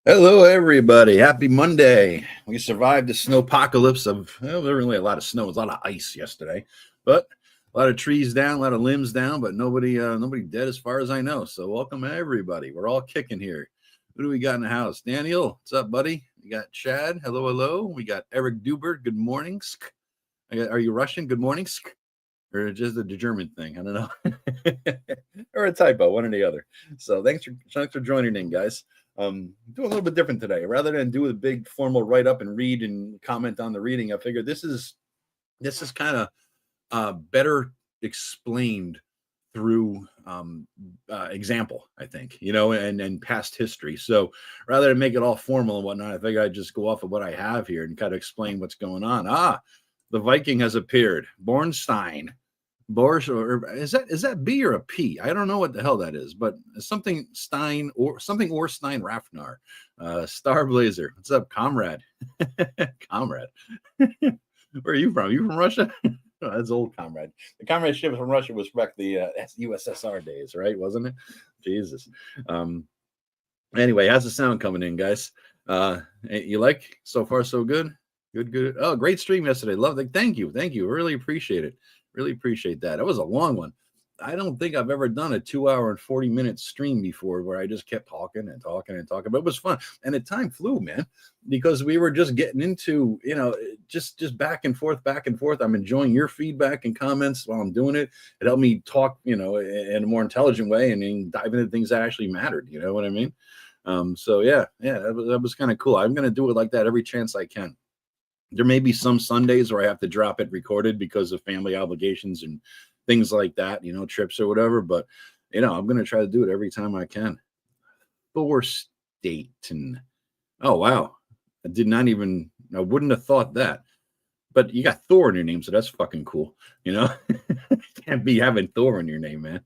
Hello, everybody. Happy Monday. We survived the snowpocalypse of, well, there wasn't really a lot of snow. It was a lot of ice yesterday, but a lot of trees down, a lot of limbs down, but nobody dead as far as I know. So welcome, everybody. We're all kicking here. Who do we got in the house? Daniel, what's up, buddy? We got Chad. Hello, hello. We got Eric Dubert. Good morning. Are you Russian? Good morning. Or just the German thing? I don't know. Or a typo, one or the other. So thanks for joining in, guys. Doing a little bit different today. Rather than do a big formal write up and read and comment on the reading, I figured this is kind of better explained through example, I think, and past history. So rather than make it all formal and whatnot, I figured I'd just go off of what I have here and kind of explain what's going on. The Viking has appeared. Bornstein. Boris, or is that B or a P? I don't know what the hell that is, but something Stein or something Orstein Rafnar, Star Blazer. What's up, comrade? Comrade. Where are you from? You from Russia? Oh, that's old comrade. The comradeship from Russia was back the USSR days, right? Wasn't it? Jesus. Anyway, how's the sound coming in, guys? You like so far so good? Good. Oh, great stream yesterday. Love it. Thank you. Really appreciate it. Really appreciate that. It was a long one. I don't think I've ever done a 2-hour and 40-minute stream before where I just kept talking and talking and talking. But it was fun. And the time flew, man, because we were just getting into, just back and forth, back and forth. I'm enjoying your feedback and comments while I'm doing it. It helped me talk, in a more intelligent way and dive into things that actually mattered. You know what I mean? So yeah, that was kind of cool. I'm going to do it like that every chance I can. There may be some Sundays where I have to drop it recorded because of family obligations and things like that, trips or whatever. But, I'm going to try to do it every time I can. Thorstaten. Oh, wow. I wouldn't have thought that. But you got Thor in your name, so that's fucking cool. Can't be having Thor in your name, man.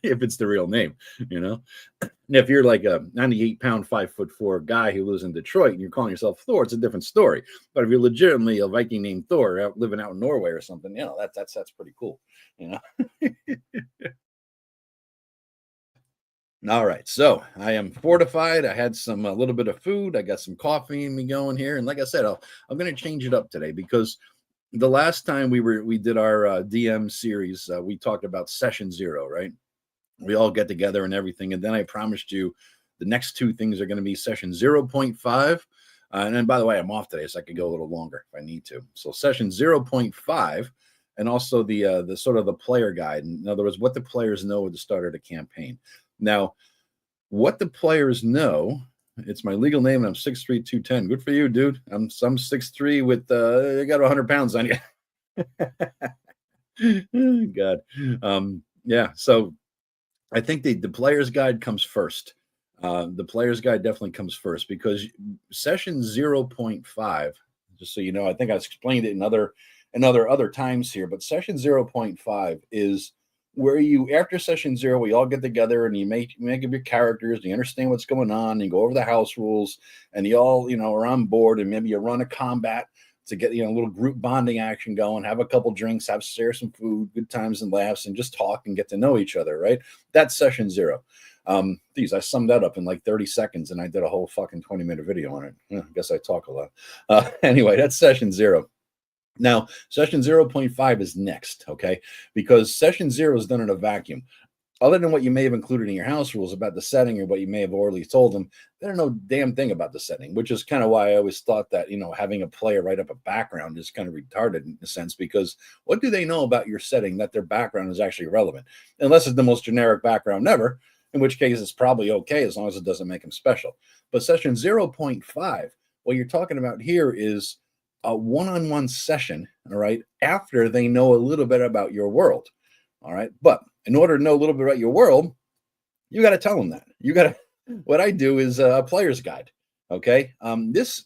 If it's the real name, And if you're like a 98-pound, 5'4" guy who lives in Detroit and you're calling yourself Thor, it's a different story. But if you're legitimately a Viking named Thor living out in Norway or something, that's pretty cool. All right, so I am fortified. I had a little bit of food. I got some coffee in me going here, and like I said, I'm going to change it up today because the last time we did our DM series, we talked about session 0, right? We all get together and everything, and then I promised you the next 2 things are going to be session 0.5. And then, by the way, I'm off today, so I could go a little longer if I need to. So session 0.5, and also the sort of the player guide. In other words, what the players know at the start of the campaign. Now, what the players know, it's my legal name, and I'm 6'3", 210. Good for you, dude. I'm 6'3" with I got 100 pounds on you. God. Yeah, so I think the player's guide comes first. The player's guide definitely comes first because session 0.5, just so you know, I think I explained it in other times here, but session 0.5 is where after session 0, we all get together and you make up your characters, and you understand what's going on, and you go over the house rules, and you all, are on board, and maybe you run a combat to get, a little group bonding action going, have a couple drinks, share some food, good times and laughs, and just talk and get to know each other, right? That's session 0. I summed that up in like 30 seconds, and I did a whole fucking 20-minute video on it. I guess I talk a lot. Anyway, that's session 0. Now, session 0.5 is next, okay? Because session 0 is done in a vacuum. Other than what you may have included in your house rules about the setting or what you may have already told them, they don't know damn thing about the setting, which is kind of why I always thought that, having a player write up a background is kind of retarded in a sense, because what do they know about your setting that their background is actually relevant? Unless it's the most generic background ever, in which case it's probably okay as long as it doesn't make them special. But session 0.5, what you're talking about here is a one-on-one session, all right, after they know a little bit about your world, all right? But in order to know a little bit about your world, you got to tell them that. What I do is a player's guide, okay? This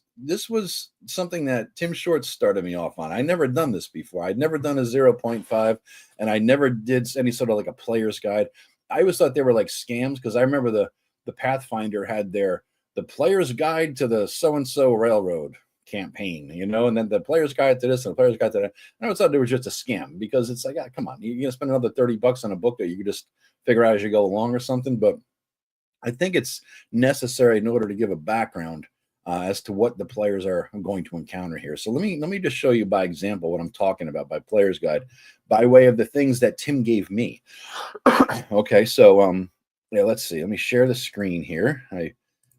was something that Tim Short started me off on. I never done this before. I'd never done a 0.5, and I never did any sort of like a player's guide. I always thought they were like scams because I remember the Pathfinder had the player's guide to the so-and-so railroad campaign, and then the player's guide to this and the player's guide to that. I always thought it was just a scam because it's like, come on, you're gonna spend another $30 on a book that you could just figure out as you go along or something. But I think it's necessary in order to give a background as to what the players are going to encounter here. So let me just show you by example what I'm talking about by player's guide, by way of the things that Tim gave me. Okay, so yeah, let's see. Let me share the screen here. I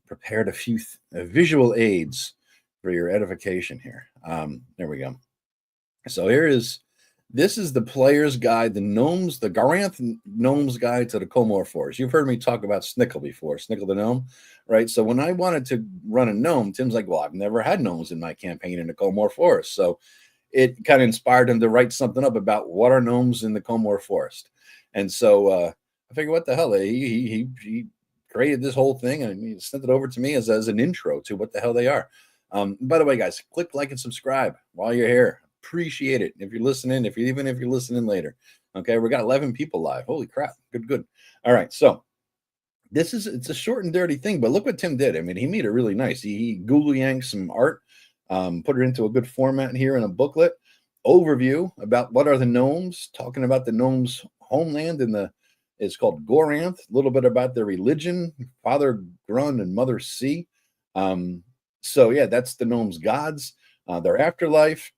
prepared a few visual aids for your edification here. There we go. So this is the player's guide, the Garanth gnome's guide to the Comor Forest. You've heard me talk about Snickle before, Snickle the gnome, right? So when I wanted to run a gnome, Tim's like, well, I've never had gnomes in my campaign in the Comor Forest. So it kind of inspired him to write something up about what are gnomes in the Comor Forest. And so I figured, what the hell? He created this whole thing and he sent it over to me as an intro to what the hell they are. By the way, guys, click like and subscribe while you're here. Appreciate it. If you're listening, even if you're listening later. Okay, we got 11 people live. Holy crap. Good. All right, so it's a short and dirty thing, but look what Tim did. I mean, he made it really nice. He Google yanked some art, put it into a good format here in a booklet, overview about what are the gnomes, talking about the gnomes' homeland it's called Goranth, a little bit about their religion, Father Grun and Mother Sea. So yeah, that's the gnomes' gods, their afterlife.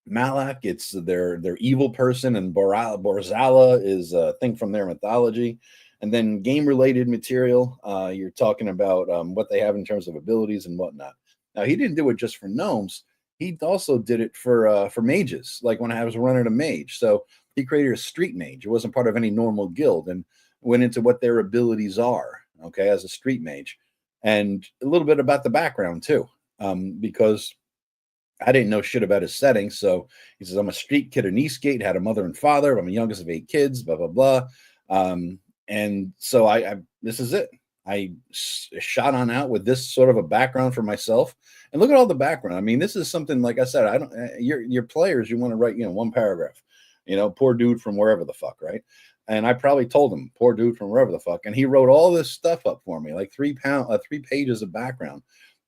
Malak, it's their evil person, and Borzala is a thing from their mythology. And then game-related material, you're talking about what they have in terms of abilities and whatnot. Now, he didn't do it just for gnomes. He also did it for mages, like when I was running a mage. So he created a street mage. It wasn't part of any normal guild and went into what their abilities are, okay, as a street mage. And a little bit about the background, too, because I didn't know shit about his setting. So he says, I'm a street kid in Eastgate, had a mother and father. I'm the youngest of 8 kids, blah, blah, blah. And so I this is it. I shot on out with this sort of a background for myself. And look at all the background. I mean, this is something, like I said, I don't, your players, you want to write, one paragraph, poor dude from wherever the fuck, right? And I probably told him, poor dude from wherever the fuck. And he wrote all this stuff up for me, like 3 pages of background.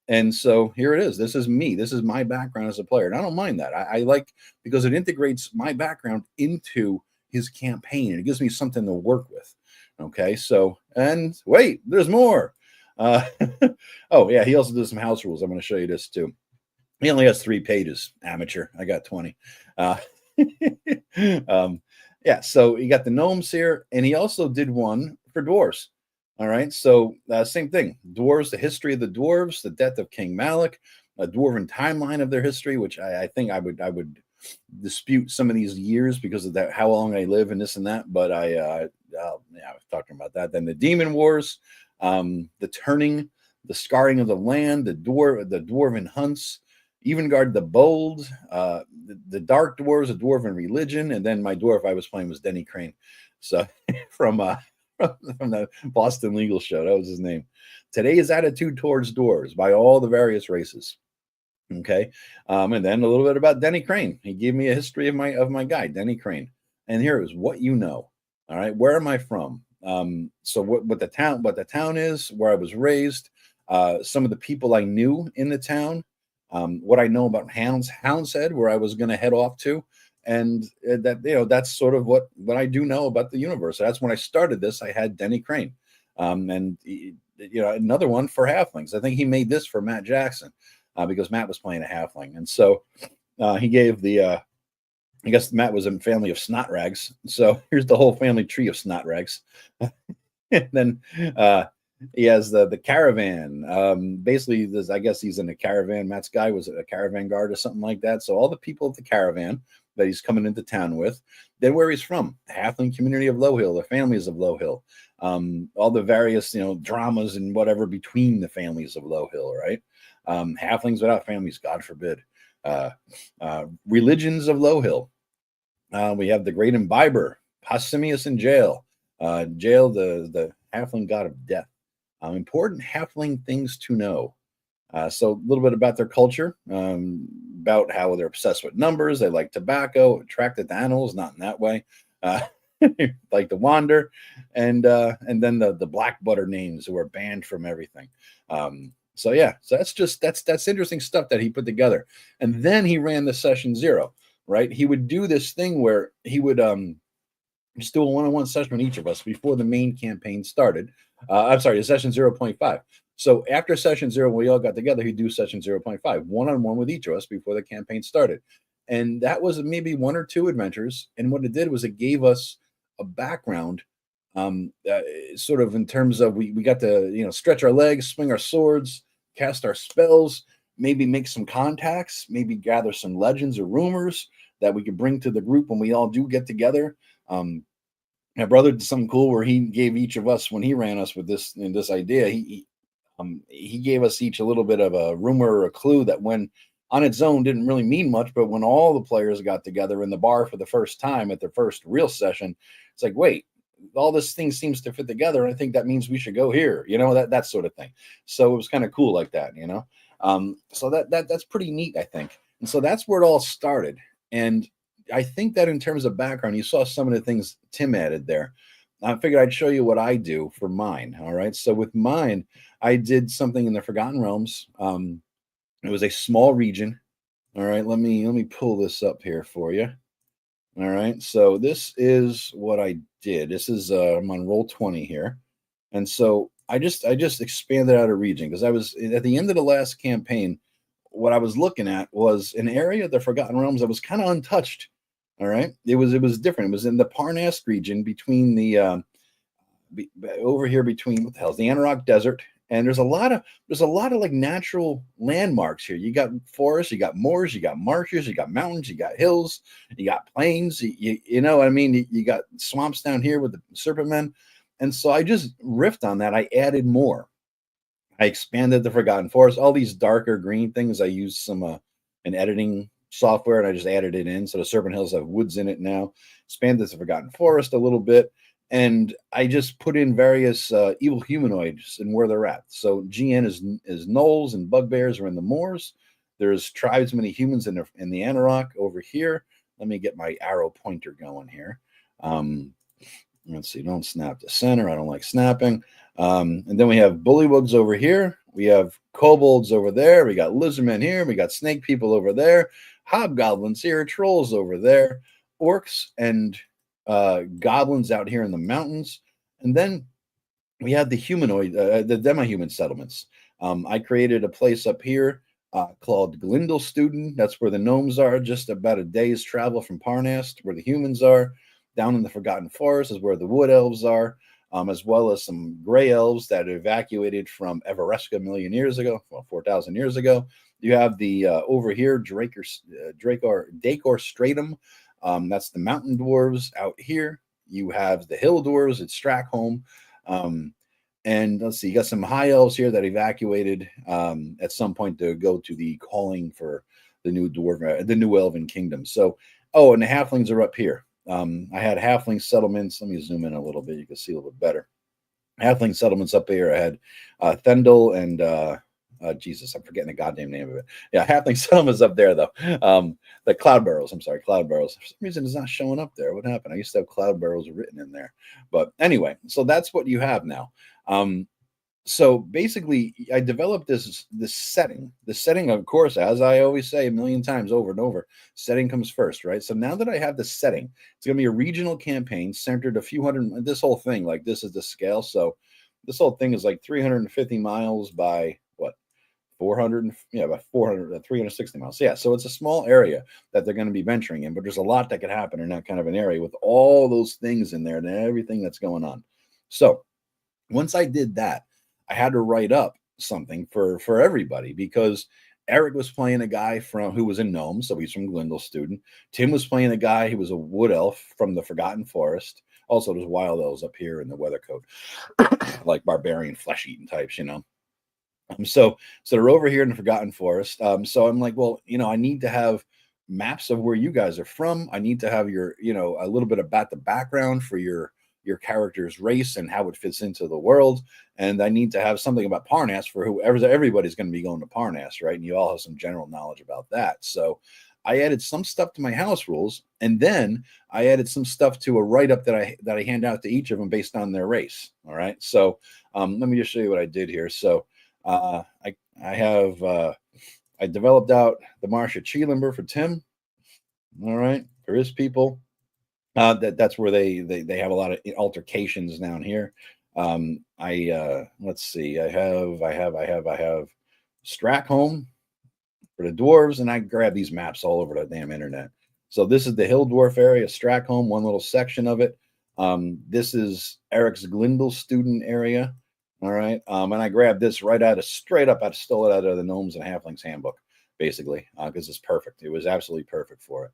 And so here it is. This is me. This is my background as a player. And I don't mind that. I like, because it integrates my background into his campaign and it gives me something to work with. Okay. So, and wait, there's more. Oh yeah. He also does some house rules. I'm going to show you this too. He only has 3 pages, amateur. I got 20. Yeah. So you got the gnomes here, and he also did one for dwarves. All right, so same thing. Dwarves, the history of the dwarves, the death of King Malak, a dwarven timeline of their history, which I think I would dispute some of these years because of that, how long they live and this and that. But I was talking about that. Then the demon wars, the turning, the scarring of the land, the dwarven hunts, Evengard the Bold, the dark dwarves, the dwarven religion, and then my dwarf I was playing was Denny Crane, so from the Boston Legal Show. That was his name. Today's attitude towards dwarves by all the various races. Okay, and then a little bit about Denny Crane. He gave me a history of my guy, Denny Crane. And here is what you know. All right, where am I from? So what the town is, where I was raised, some of the people I knew in the town, what I know about Hounshead, where I was going to head off to. And that, that's sort of what I do know about the universe. That's when I started this. I had Denny Crane, and another one for halflings. I think he made this for Matt Jackson because Matt was playing a halfling, and so he gave the. I guess Matt was a family of snot rags, so here's the whole family tree of snot rags. And then he has the caravan. Basically, I guess he's in a caravan. Matt's guy was a caravan guard or something like that. So all the people of the caravan that he's coming into town with, then where he's from, the halfling community of Low Hill, the families of Low Hill, all the various dramas and whatever between the families of Low Hill, right? Halflings without families, God forbid. Religions of Low Hill. We have the great imbiber, Pausanias in jail. The halfling god of death. Important halfling things to know. So a little bit about their culture, about how they're obsessed with numbers. They like tobacco, attracted to animals, not in that way. Like to wander, and then the black butter names who are banned from everything. So that's interesting stuff that he put together. And then he ran the session 0, right? He would do this thing where he would just do a one-on-one session with each of us before the main campaign started. I'm sorry, session 0.5. So after session 0, we all got together, he'd do session 0.5, one-on-one with each of us before the campaign started. And that was maybe one or two adventures. And what it did was it gave us a background, sort of in terms of we got to, stretch our legs, swing our swords, cast our spells, maybe make some contacts, maybe gather some legends or rumors that we could bring to the group when we all do get together. My brother did something cool where he gave each of us, when he ran us with this idea, he gave us each a little bit of a rumor or a clue that, when on its own, didn't really mean much, but when all the players got together in the bar for the first time at their first real session, it's like, wait, all this thing seems to fit together, and I think that means we should go here, that sort of thing. So it was kind of cool like that. So that's pretty neat, I think. And so that's where it all started. And I think that in terms of background, you saw some of the things Tim added there. I figured I'd show you what I do for mine. All right. So with mine, I did something in the Forgotten Realms. It was a small region. All right. Let me pull this up here for you. All right. So this is what I did. This is I'm on roll 20 here. And so I just expanded out a region because I was at the end of the last campaign. What I was looking at was an area of the Forgotten Realms that was kind of untouched. All right. It was different. It was in the Parnast region between the over here between, what the hell is the Anarok Desert, and there's a lot of like natural landmarks here. You got forests, you got moors, you got marshes, you got mountains, you got hills, you got plains. You know what I mean? You got swamps down here with the serpent men, and so I just riffed on that. I added more. I expanded the Forgotten Forest. All these darker green things, I used some an editing software, and I just added it in. So the Serpent Hills have woods in it now. Expanded the Forgotten Forest a little bit, and I just put in various evil humanoids and where they're at. So GN is gnolls and bugbears are in the moors. There's tribesmen of humans in the Anarok over here. Let me get my arrow pointer going here. Let's see. Don't snap to center. I don't like snapping. And then we have bullywugs over here. We have kobolds over there. We got lizardmen here. We got snake people over there. Hobgoblins here. Trolls over there. Orcs and goblins out here in the mountains. And then we have the humanoid, the demi-human settlements. I created a place up here called Glindlestuden. That's where the gnomes are, just about a day's travel from Parnast, where the humans are. Down in the Forgotten Forest is where the wood elves are, as well as some gray elves that evacuated from Everesca a million years ago, well, 4,000 years ago. You have the over here, Dacor Stratum. That's the mountain dwarves out here. You have the hill dwarves at Strackholm. And let's see, you got some high elves here that evacuated at some point to go to the calling for the new the new elven kingdom. So, and the halflings are up here. I had halfling settlements. Let me zoom in a little bit. You can see a little bit better. Halfling settlements up here. I had Thendel and Jesus, I'm forgetting the goddamn name of it. Yeah, halfling settlements up there though. The Cloud Barrows. I'm sorry, Cloud Barrows. For some reason, it's not showing up there. What happened? I used to have Cloud Barrows written in there. But anyway, so that's what you have now. So basically, I developed this setting. The setting, of course, as I always say a million times over and over, setting comes first, right? So now that I have the setting, it's going to be a regional campaign centered a few hundred. This whole thing, like this is the scale. So this whole thing is like 350 miles by what? 400, about 400, 360 miles. Yeah, so it's a small area that they're going to be venturing in, but there's a lot that could happen in that kind of an area with all those things in there and everything that's going on. So once I did that, I had to write up something for everybody, because Eric was playing a guy who was a gnome, so he's from Glindlestuden. Tim was playing a guy who was a wood elf from the Forgotten Forest. Also, there's wild elves up here in the Weathercoat, like barbarian flesh-eating types, So they're over here in the Forgotten Forest. So I'm like, well, I need to have maps of where you guys are from. I need to have your, a little bit about the background for your character's race and how it fits into the world. And I need to have something about Parnast for everybody's going to be going to Parnast, right? And you all have some general knowledge about that. So I added some stuff to my house rules, and then I added some stuff to a write-up that I hand out to each of them based on their race. All right. So let me just show you what I did here. So I developed out the Marsha Cheelimber for Tim. All right. For his people. That's where they have a lot of altercations down here. Let's see. I have Strackholm for the dwarves, and I grab these maps all over the damn internet. So this is the Hill Dwarf area, Strackholm, one little section of it. This is Eric's Glindle student area. All right. And I grabbed this straight up, I stole it out of the Gnomes and Halflings handbook, basically, because it's perfect. It was absolutely perfect for it.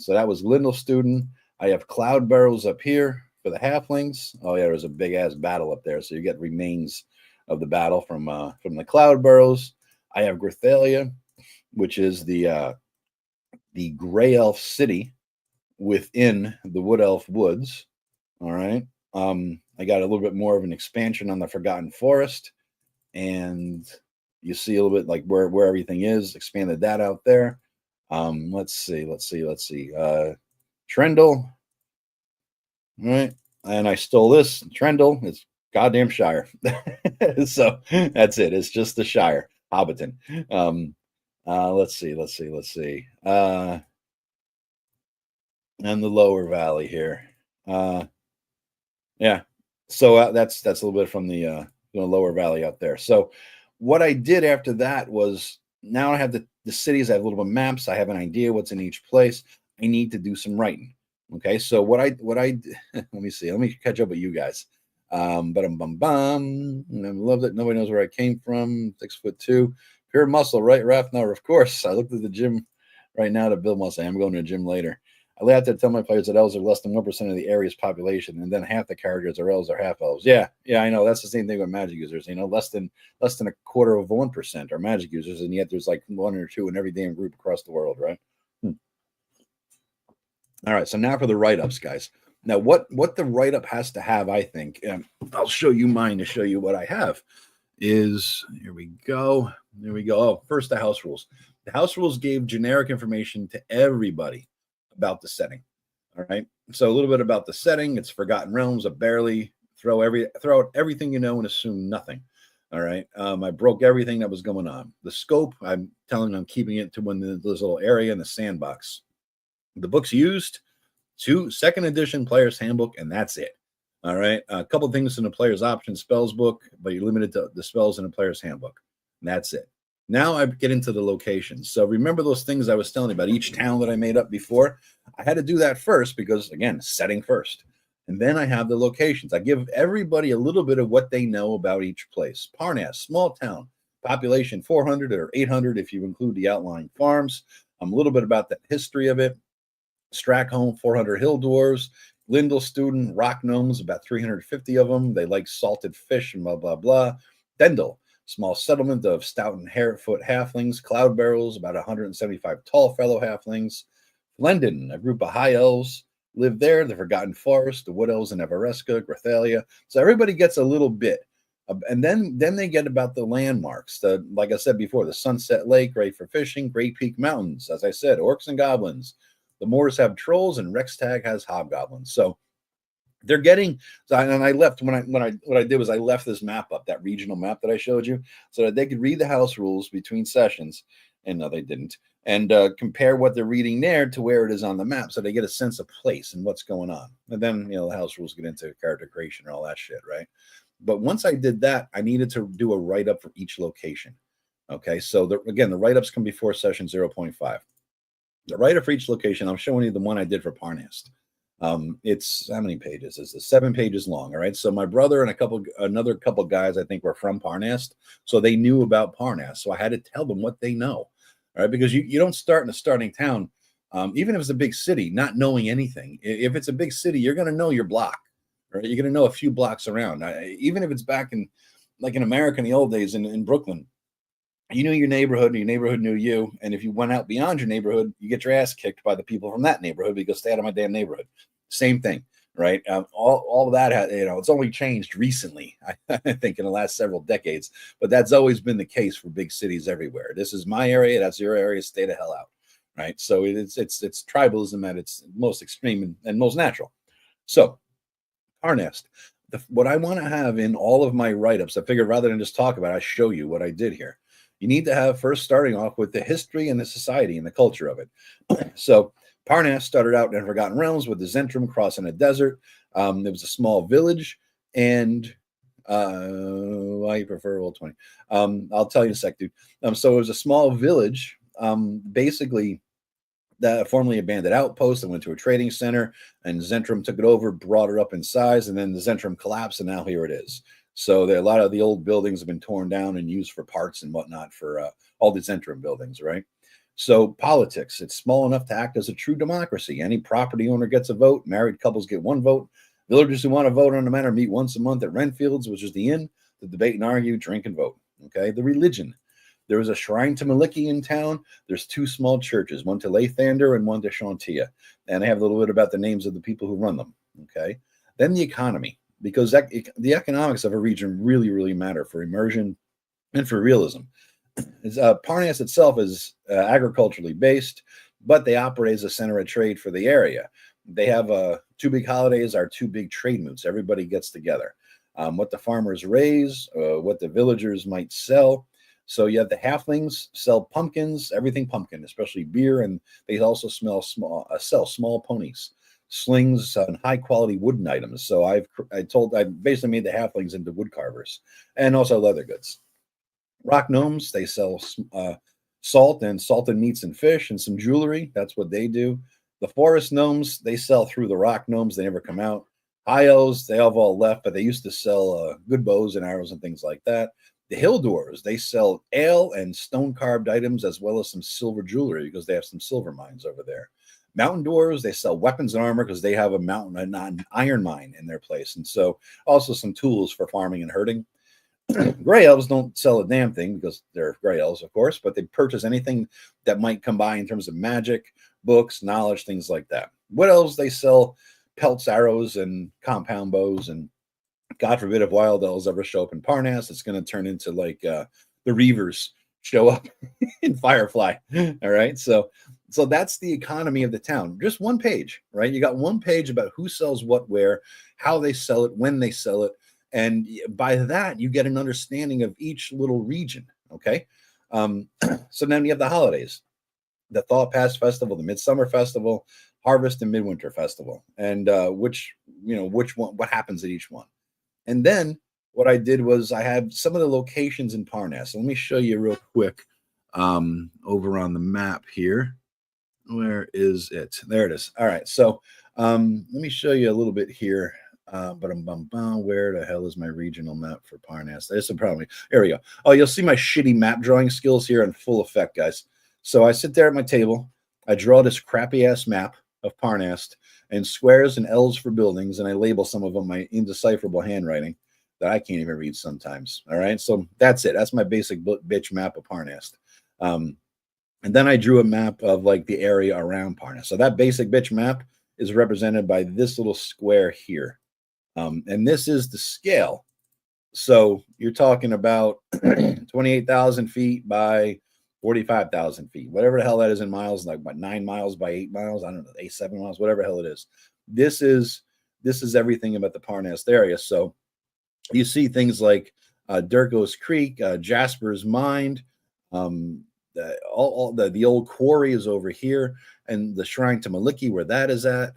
So that was Glindle student. I have Cloud Barrows up here for the Halflings. Oh yeah, there was a big ass battle up there. So you get remains of the battle from the Cloud Barrows. I have Grithalia, which is the Gray Elf city within the Wood Elf Woods. All right. I got a little bit more of an expansion on the Forgotten Forest, and you see a little bit like where everything is. Expanded that out there. Let's see. Trendle. All right. And I stole this. Trendle. It's goddamn Shire. So that's it. It's just the Shire. Hobbiton. Let's see. And the lower valley here. Yeah. So that's a little bit from the lower valley up there. So what I did after that was, now I have the cities. I have little maps. I have an idea what's in each place. I need to do some writing. Okay. So what I let me see. Let me catch up with you guys. But I love that nobody knows where I came from. 6'2", pure muscle, right, Raph? No, of course. I looked at the gym right now to build muscle. I'm going to the gym later. I like to tell my players that elves are less than 1% of the area's population, and then half the characters are elves or half elves. Yeah, I know. That's the same thing with magic users. Less than a quarter of 1% are magic users, and yet there's like 1 or 2 in every damn group across the world, right? All right, so now for the write-ups, guys. Now, what the write-up has to have, I think, and I'll show you mine to show you what I have, is, here we go. Oh, first, the house rules. The house rules gave generic information to everybody about the setting. All right. So a little bit about the setting. It's Forgotten Realms. I barely throw out everything and assume nothing. All right. I broke everything that was going on. The scope, I'm telling them I'm keeping it to this little area in the sandbox. The books used, 2nd edition player's handbook, and that's it. All right. A couple things in the player's option spells book, but you're limited to the spells in the player's handbook. And that's it. Now I get into the locations. So remember those things I was telling you about each town that I made up before? I had to do that first because, again, setting first. And then I have the locations. I give everybody a little bit of what they know about each place. Parnas, small town, population 400 or 800 if you include the outlying farms. A little bit about the history of it. Strackholm, 400 hill dwarves. Lindell student, rock gnomes, about 350 of them. They like salted fish and blah, blah, blah. Dendel, small settlement of stout and harefoot halflings. Cloud Barrels, about 175 tall fellow halflings. Flendon, a group of high elves, live there. The Forgotten Forest, the Wood Elves in Everesca, Grithalia. So everybody gets a little bit. And then they get about the landmarks. Like I said before, the Sunset Lake, great for fishing. Great Peak Mountains, as I said, orcs and goblins. The Moors have trolls, and Rextag has hobgoblins. So they're getting. And I left what I did was I left this map up, that regional map that I showed you, so that they could read the house rules between sessions. And no, they didn't. And compare what they're reading there to where it is on the map, so they get a sense of place and what's going on. And then the house rules get into character creation and all that shit, right? But once I did that, I needed to do a write-up for each location. Okay, so again, the write-ups come before session 0.5. The write-up for each location, I'm showing you the one I did for Parnast. It's how many pages? It's 7 pages long. All right. So my brother and another couple guys, I think, were from Parnast, so they knew about Parnast. So I had to tell them what they know. All right, because you don't start in a starting town, even if it's a big city, not knowing anything. If it's a big city, you're going to know your block. Right? You're going to know a few blocks around. Even if it's back in, like in America in the old days in Brooklyn, you knew your neighborhood, and your neighborhood knew you. And if you went out beyond your neighborhood, you get your ass kicked by the people from that neighborhood because stay out of my damn neighborhood. Same thing, right? All of that, it's only changed recently, I think, in the last several decades. But that's always been the case for big cities everywhere. This is my area, that's your area. Stay the hell out, right? So it's tribalism at its most extreme and most natural. So, Parnast. What I want to have in all of my write-ups, I figured rather than just talk about it, I show you what I did here. You need to have first starting off with the history and the society and the culture of it. So Parnas started out in Forgotten Realms with the Zentrum crossing a desert. There was a small village And why you prefer roll 20? I'll tell you in a sec, dude. So it was a small village, basically that formerly abandoned outpost that went to a trading center, and Zentrum took it over, brought it up in size, and then the Zentrum collapsed, and now here it is. So a lot of the old buildings have been torn down and used for parts and whatnot for all the Zentrum buildings, right? So politics, it's small enough to act as a true democracy. Any property owner gets a vote. Married couples get one vote. Villagers who want to vote on the matter meet once a month at Renfields, which is the inn, to debate and argue, drink and vote. Okay, the religion. There is a shrine to Maliki in town. There's two small churches, one to Lathander and one to Shantia. And I have a little bit about the names of the people who run them. Okay. Then the economy, because the economics of a region really, really matter for immersion and for realism. Parnas itself is agriculturally based, but they operate as a center of trade for the area. They have two big holidays, are two big trade moods. Everybody gets together. What the farmers raise, what the villagers might sell. So you have the halflings sell pumpkins, everything pumpkin, especially beer, and they also sell small ponies, slings, and high quality wooden items. So I basically made the halflings into wood carvers, and also leather goods. Rock gnomes, they sell salt and salted meats and fish and some jewelry. That's what they do. The forest gnomes, they sell through the rock gnomes. They never come out. High elves, they have all left, but they used to sell good bows and arrows and things like that. The hill dwarves, they sell ale and stone carved items as well as some silver jewelry because they have some silver mines over there. Mountain dwarves, they sell weapons and armor because they have an iron mine in their place. And so also some tools for farming and herding. Gray elves don't sell a damn thing because they're gray elves, of course, but they purchase anything that might come by in terms of magic, books, knowledge, things like that. Wood elves, they sell pelts, arrows, and compound bows. And God forbid if wild elves ever show up in Parnas, it's going to turn into like the Reavers show up in Firefly. All right. So that's the economy of the town. Just one page, right? You got one page about who sells what, where, how they sell it, when they sell it. And by that, you get an understanding of each little region. Okay. So then you have the holidays, the Thaw Pass Festival, the Midsummer Festival, Harvest and Midwinter Festival, and which one, what happens at each one. And then what I did was I had some of the locations in Parnas. So let me show you real quick over on the map here. Where is it? There it is. All right. So let me show you a little bit here. Where the hell is my regional map for Parnas? There's some problem. There we go. Oh, you'll see my shitty map drawing skills here in full effect, guys. So I sit there at my table. I draw this crappy ass map of Parnas and squares and L's for buildings, and I label some of them my indecipherable handwriting that I can't even read sometimes. All right, so that's it. That's my basic bitch map of Parnas. And then I drew a map of like the area around Parnas. So that basic bitch map is represented by this little square here. And this is the scale. So you're talking about 28,000 feet by 45,000 feet, whatever the hell that is in miles, like about 9 miles by 8 miles. I don't know, 7 miles, whatever the hell it is. This is everything about the Parnas area. So you see things like Durko's Creek, Jasper's Mine, all the old quarry is over here, and the shrine to Maliki, where that is at.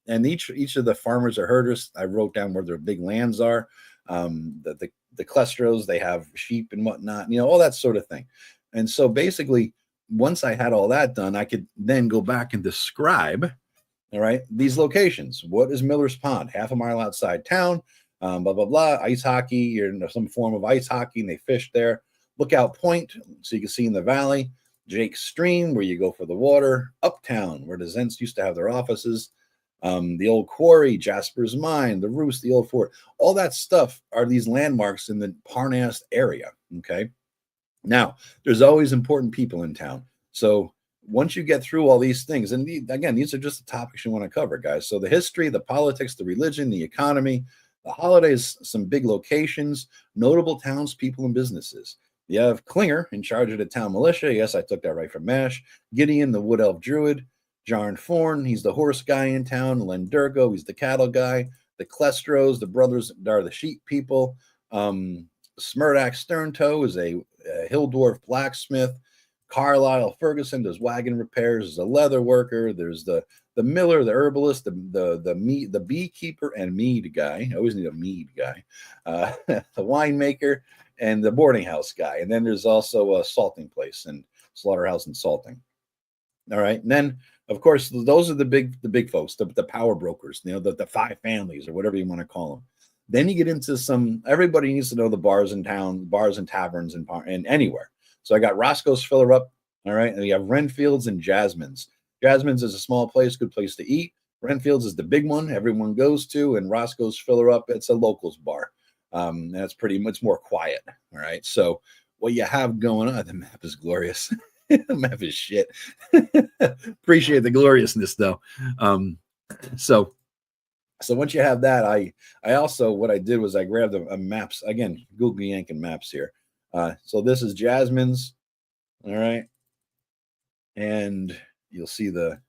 And each of the farmers or herders, I wrote down where their big lands are. The Klestros, they have sheep and whatnot, all that sort of thing. And so basically, once I had all that done, I could then go back and describe, all right, these locations. What is Miller's Pond? Half a mile outside town, blah, blah, blah. Ice hockey, you're in some form of ice hockey, and they fish there. Lookout Point, so you can see in the valley. Jake's Stream, where you go for the water. Uptown, where the Zents used to have their offices. The old quarry, Jasper's Mine, the Roost, the old fort, all that stuff are these landmarks in the Parnas area. Okay. Now, there's always important people in town. So once you get through all these things, and again, these are just the topics you want to cover, guys. So the history, the politics, the religion, the economy, the holidays, some big locations, notable townspeople and businesses. You have Klinger in charge of the town militia. Yes, I took that right from MASH. Gideon, the wood elf druid. Jarn Forn, he's the horse guy in town. Len Durgo, he's the cattle guy. The Klestros, the brothers are the sheep people. Smurdak Sterntoe is a hill dwarf blacksmith. Carlisle Ferguson does wagon repairs. There's a leather worker. There's the miller, the herbalist, the beekeeper and mead guy. I always need a mead guy. The winemaker and the boarding house guy. And then there's also a salting place and slaughterhouse and salting. All right. And then, of course, those are the big folks, the power brokers, the five families or whatever you want to call them. Then you get into everybody needs to know the bars in town, bars and taverns and anywhere. So I got Roscoe's Filler Up. All right. And you have Renfield's and Jasmine's. Jasmine's is a small place, good place to eat. Renfield's is the big one everyone goes to. And Roscoe's Filler Up, it's a locals bar. That's pretty much more quiet. All right. So what you have going on, the map is glorious. The map is shit. Appreciate the gloriousness though. So once you have that, I also, what I did was I grabbed a maps again, Google yanking maps here. So this is Jasmine's. All right. And you'll see the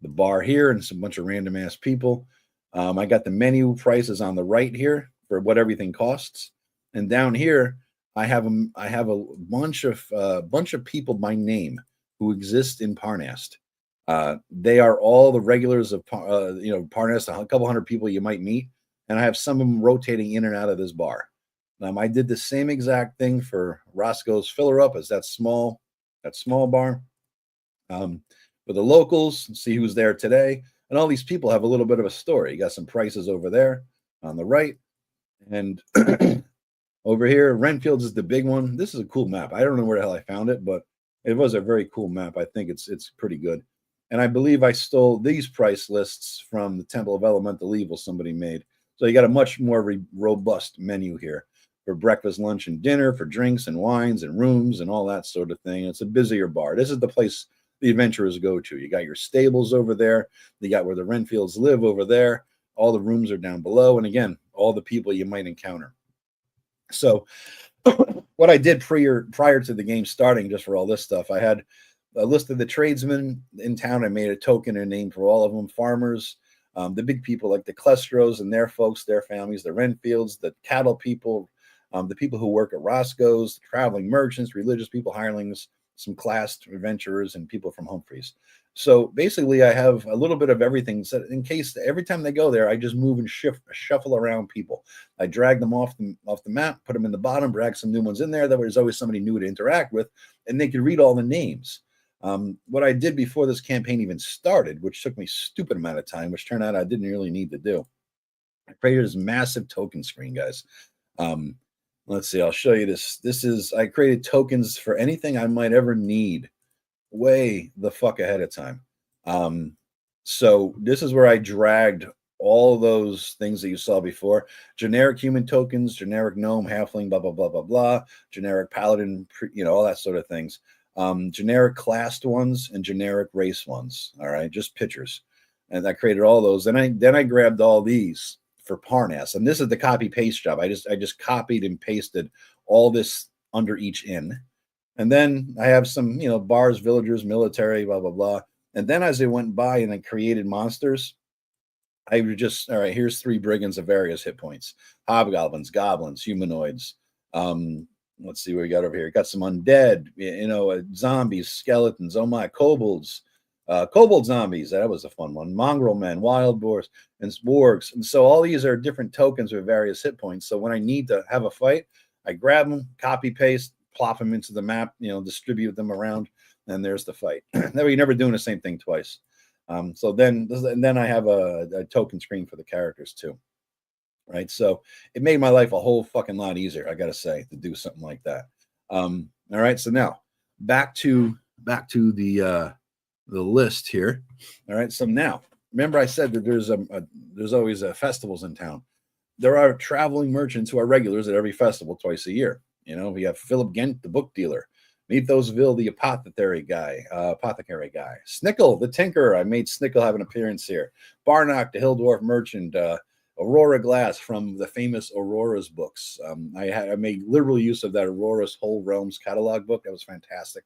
bar here and some bunch of random ass people. I got the menu prices on the right here for what everything costs. And down here, I have a bunch of people by name who exist in Parnast. They are all the regulars of Parnast, a couple hundred people you might meet, and I have some of them rotating in and out of this bar. I did the same exact thing for Roscoe's Filler Up as that small bar. For the locals, see who's there today, and all these people have a little bit of a story. You got some prices over there on the right, and over here, Renfield's is the big one. This is a cool map. I don't know where the hell I found it, but it was a very cool map. I think it's pretty good. And I believe I stole these price lists from the Temple of Elemental Evil somebody made. So you got a much more robust menu here for breakfast, lunch, and dinner, for drinks and wines and rooms and all that sort of thing. It's a busier bar. This is the place the adventurers go to. You got your stables over there. You got where the Renfields live over there. All the rooms are down below. And again, all the people you might encounter. So what I did prior to the game starting, just for all this stuff, I had a list of the tradesmen in town. I made a token and name for all of them. Farmers, the big people like the Clestros and their folks, their families, the Renfields, the cattle people, the people who work at Roscoe's, the traveling merchants, religious people, hirelings, some classed adventurers, and people from Humphreys. So basically, I have a little bit of everything set in case every time they go there, I just move and shuffle around people. I drag them off the map, put them in the bottom, drag some new ones in there. That way there's always somebody new to interact with, and they can read all the names. What I did before this campaign even started, which took me a stupid amount of time, which turned out I didn't really need to do. I created this massive token screen, guys. Let's see, I'll show you this. I created tokens for anything I might ever need way the fuck ahead of time. So this is where I dragged all those things that you saw before: generic human tokens, generic gnome, halfling, blah, blah, blah, blah, blah, generic paladin, all that sort of things. Generic classed ones and generic race ones. All right, just pictures. And I created all those. Then I grabbed all these for Parnas. And this is the copy paste job. I just copied and pasted all this under each inn. And then I have some, bars, villagers, military, blah, blah, blah. And then as I went by and I created monsters, I would just, all right, here's 3 brigands of various hit points: hobgoblins, goblins, humanoids. Let's see what we got over here. Got some undead, zombies, skeletons, oh my, kobolds, kobold zombies. That was a fun one. Mongrel men, wild boars, and wargs. And so all these are different tokens with various hit points. So when I need to have a fight, I grab them, copy, paste, plop them into the map, distribute them around, and there's the fight. That way you're never doing the same thing twice. So then I have a token screen for the characters too. Right. So it made my life a whole fucking lot easier, I gotta say, to do something like that. All right. So now back to the list here. All right. So now remember I said that there's always festivals in town. There are traveling merchants who are regulars at every festival twice a year. We have Philip Gent, the book dealer, Meathosville, the apothecary guy, Snickle, the tinkerer. I made Snickle have an appearance here. Barnock, the hill dwarf merchant, Aurora Glass from the famous Aurora's books. I made liberal use of that Aurora's Whole Realms catalog book. That was fantastic.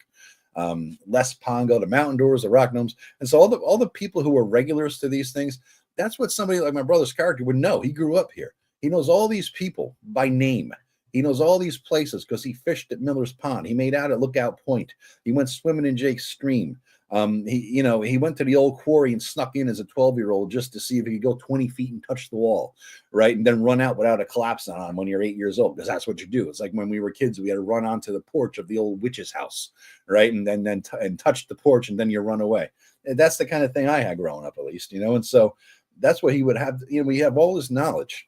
Les Pongo, the mountain doors, the rock gnomes. And so all the people who are regulars to these things, that's what somebody like my brother's character would know. He grew up here. He knows all these people by name. He knows all these places because he fished at Miller's Pond. He made out at Lookout Point. He went swimming in Jake's Stream. He went to the old quarry and snuck in as a 12-year-old just to see if he could go 20 feet and touch the wall, right? And then run out without a collapse on when you're 8 years old, because that's what you do. It's like when we were kids, we had to run onto the porch of the old witch's house, right? And then touch the porch, and then you run away. And that's the kind of thing I had growing up, at least, And so that's what he would have. We have all this knowledge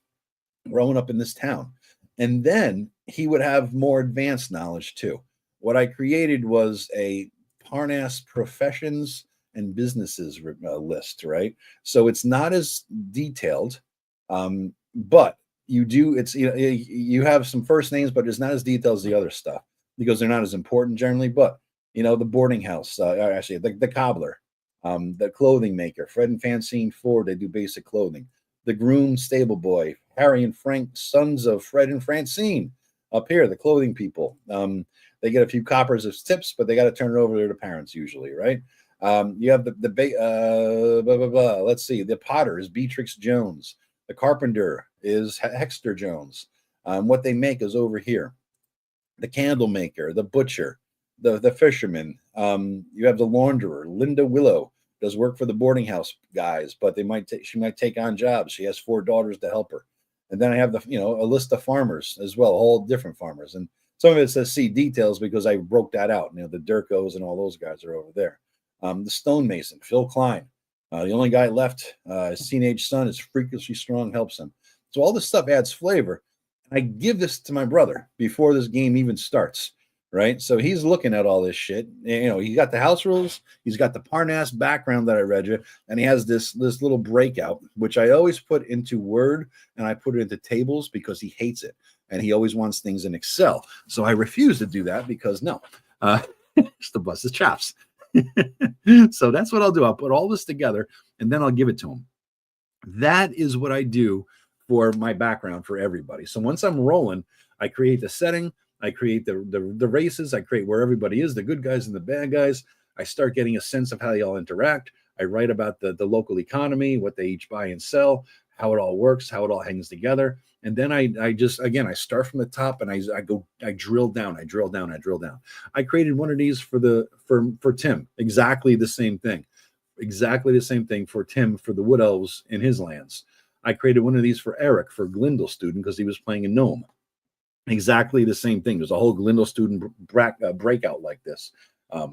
growing up in this town. And then he would have more advanced knowledge too. What I created was a Parnas professions and businesses list, right? So it's not as detailed, but you have some first names, but it's not as detailed as the other stuff because they're not as important generally. But the boarding house, actually the cobbler, the clothing maker, Fred and Francine Ford, they do basic clothing. The groom, stable boy, Harry and Frank, sons of Fred and Francine, up here, the clothing people. They get a few coppers as tips, but they got to turn it over to their parents usually, right? You have let's see, the potter is Beatrix Jones. The carpenter is Hexter Jones. What they make is over here. The candle maker, the butcher, the fisherman. You have the launderer, Linda Willow, does work for the boarding house guys, but she might take on jobs. She has 4 daughters to help her. And then I have a list of farmers as well, all different farmers. And some of it says see details because I broke that out. The Durkos and all those guys are over there. The stonemason, Phil Klein. The only guy left, his teenage son is freakishly strong, helps him. So all this stuff adds flavor. And I give this to my brother before this game even starts. Right. So he's looking at all this shit. He got the house rules. He's got the Parnas background that I read you. And he has this little breakout, which I always put into Word and I put it into tables because he hates it. And he always wants things in Excel. So I refuse to do that because just to bust his chops. So that's what I'll do. I'll put all this together and then I'll give it to him. That is what I do for my background for everybody. So once I'm rolling, I create the setting. I create the races. I create where everybody is, the good guys and the bad guys. I start getting a sense of how they all interact. I write about the local economy, what they each buy and sell, how it all works, how it all hangs together. And then I start from the top and I drill down. I created one of these for Tim, exactly the same thing for Tim for the Wood Elves in his lands. I created one of these for Eric for Glendale student because he was playing a gnome. Exactly the same thing. There's a whole Glendale student breakout like this.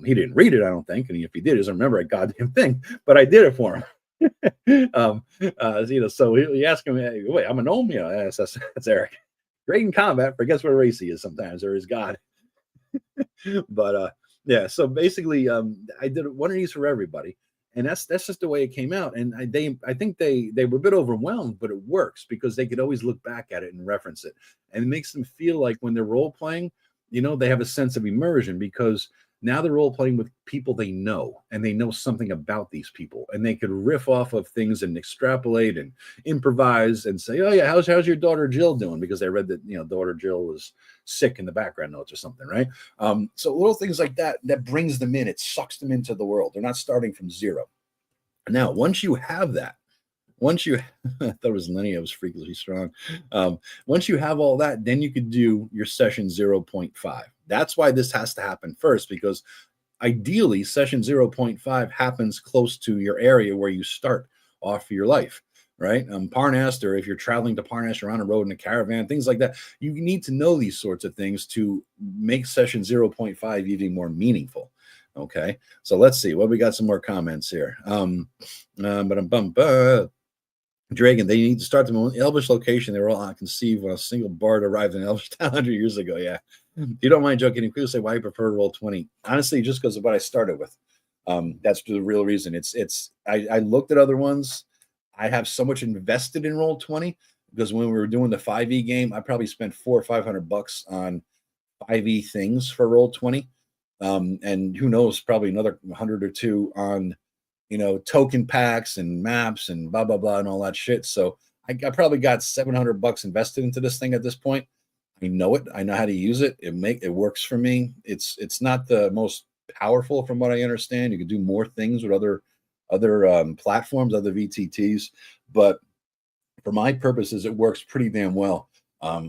He didn't read it, I don't think, and if he did, he doesn't remember a goddamn thing. But I did it for him. So he asked him, hey, "Wait, I'm a gnome." That's Eric. Great in combat, forgets what race he is sometimes, or his god. But so basically, I did one of these for everybody. And that's just the way it came out. And I think they were a bit overwhelmed, but it works because they could always look back at it and reference it. And it makes them feel like when they're role playing, they have a sense of immersion because now they're role playing with people they know and they know something about these people and they could riff off of things and extrapolate and improvise and say, "Oh yeah, how's your daughter Jill doing?" Because they read that daughter Jill was sick in the background notes or something, right? So little things like that brings them in. It sucks them into the world. They're not starting from zero. Now, once you have that, I thought it was Lenny, I was freakishly strong. Once you have all that, then you could do your session 0.5. That's why this has to happen first, because ideally session 0.5 happens close to your area where you start off your life, right? Parnas, or if you're traveling to Parnas, you're on a road in a caravan, things like that. You need to know these sorts of things to make session 0.5 even more meaningful. Okay, so let's see. Well, we got some more comments here. Dragon, they need to start them on Elvish location. They were all conceived when a single bard arrived in Elvish town 100 years ago. Yeah. You don't mind joking. People say why you prefer roll 20. Honestly, just because of what I started with. That's the real reason. I looked at other ones. I have so much invested in roll 20 because when we were doing the 5e game, I probably spent $400 or $500 on 5e things for roll 20. And who knows, probably another 100 or two on token packs and maps and blah blah blah and all that shit. So I probably got $700 invested into this thing at this point. I know it. I know how to use it. It works for me. It's not the most powerful from what I understand. You can do more things with other platforms, other VTTs, but for my purposes, it works pretty damn well.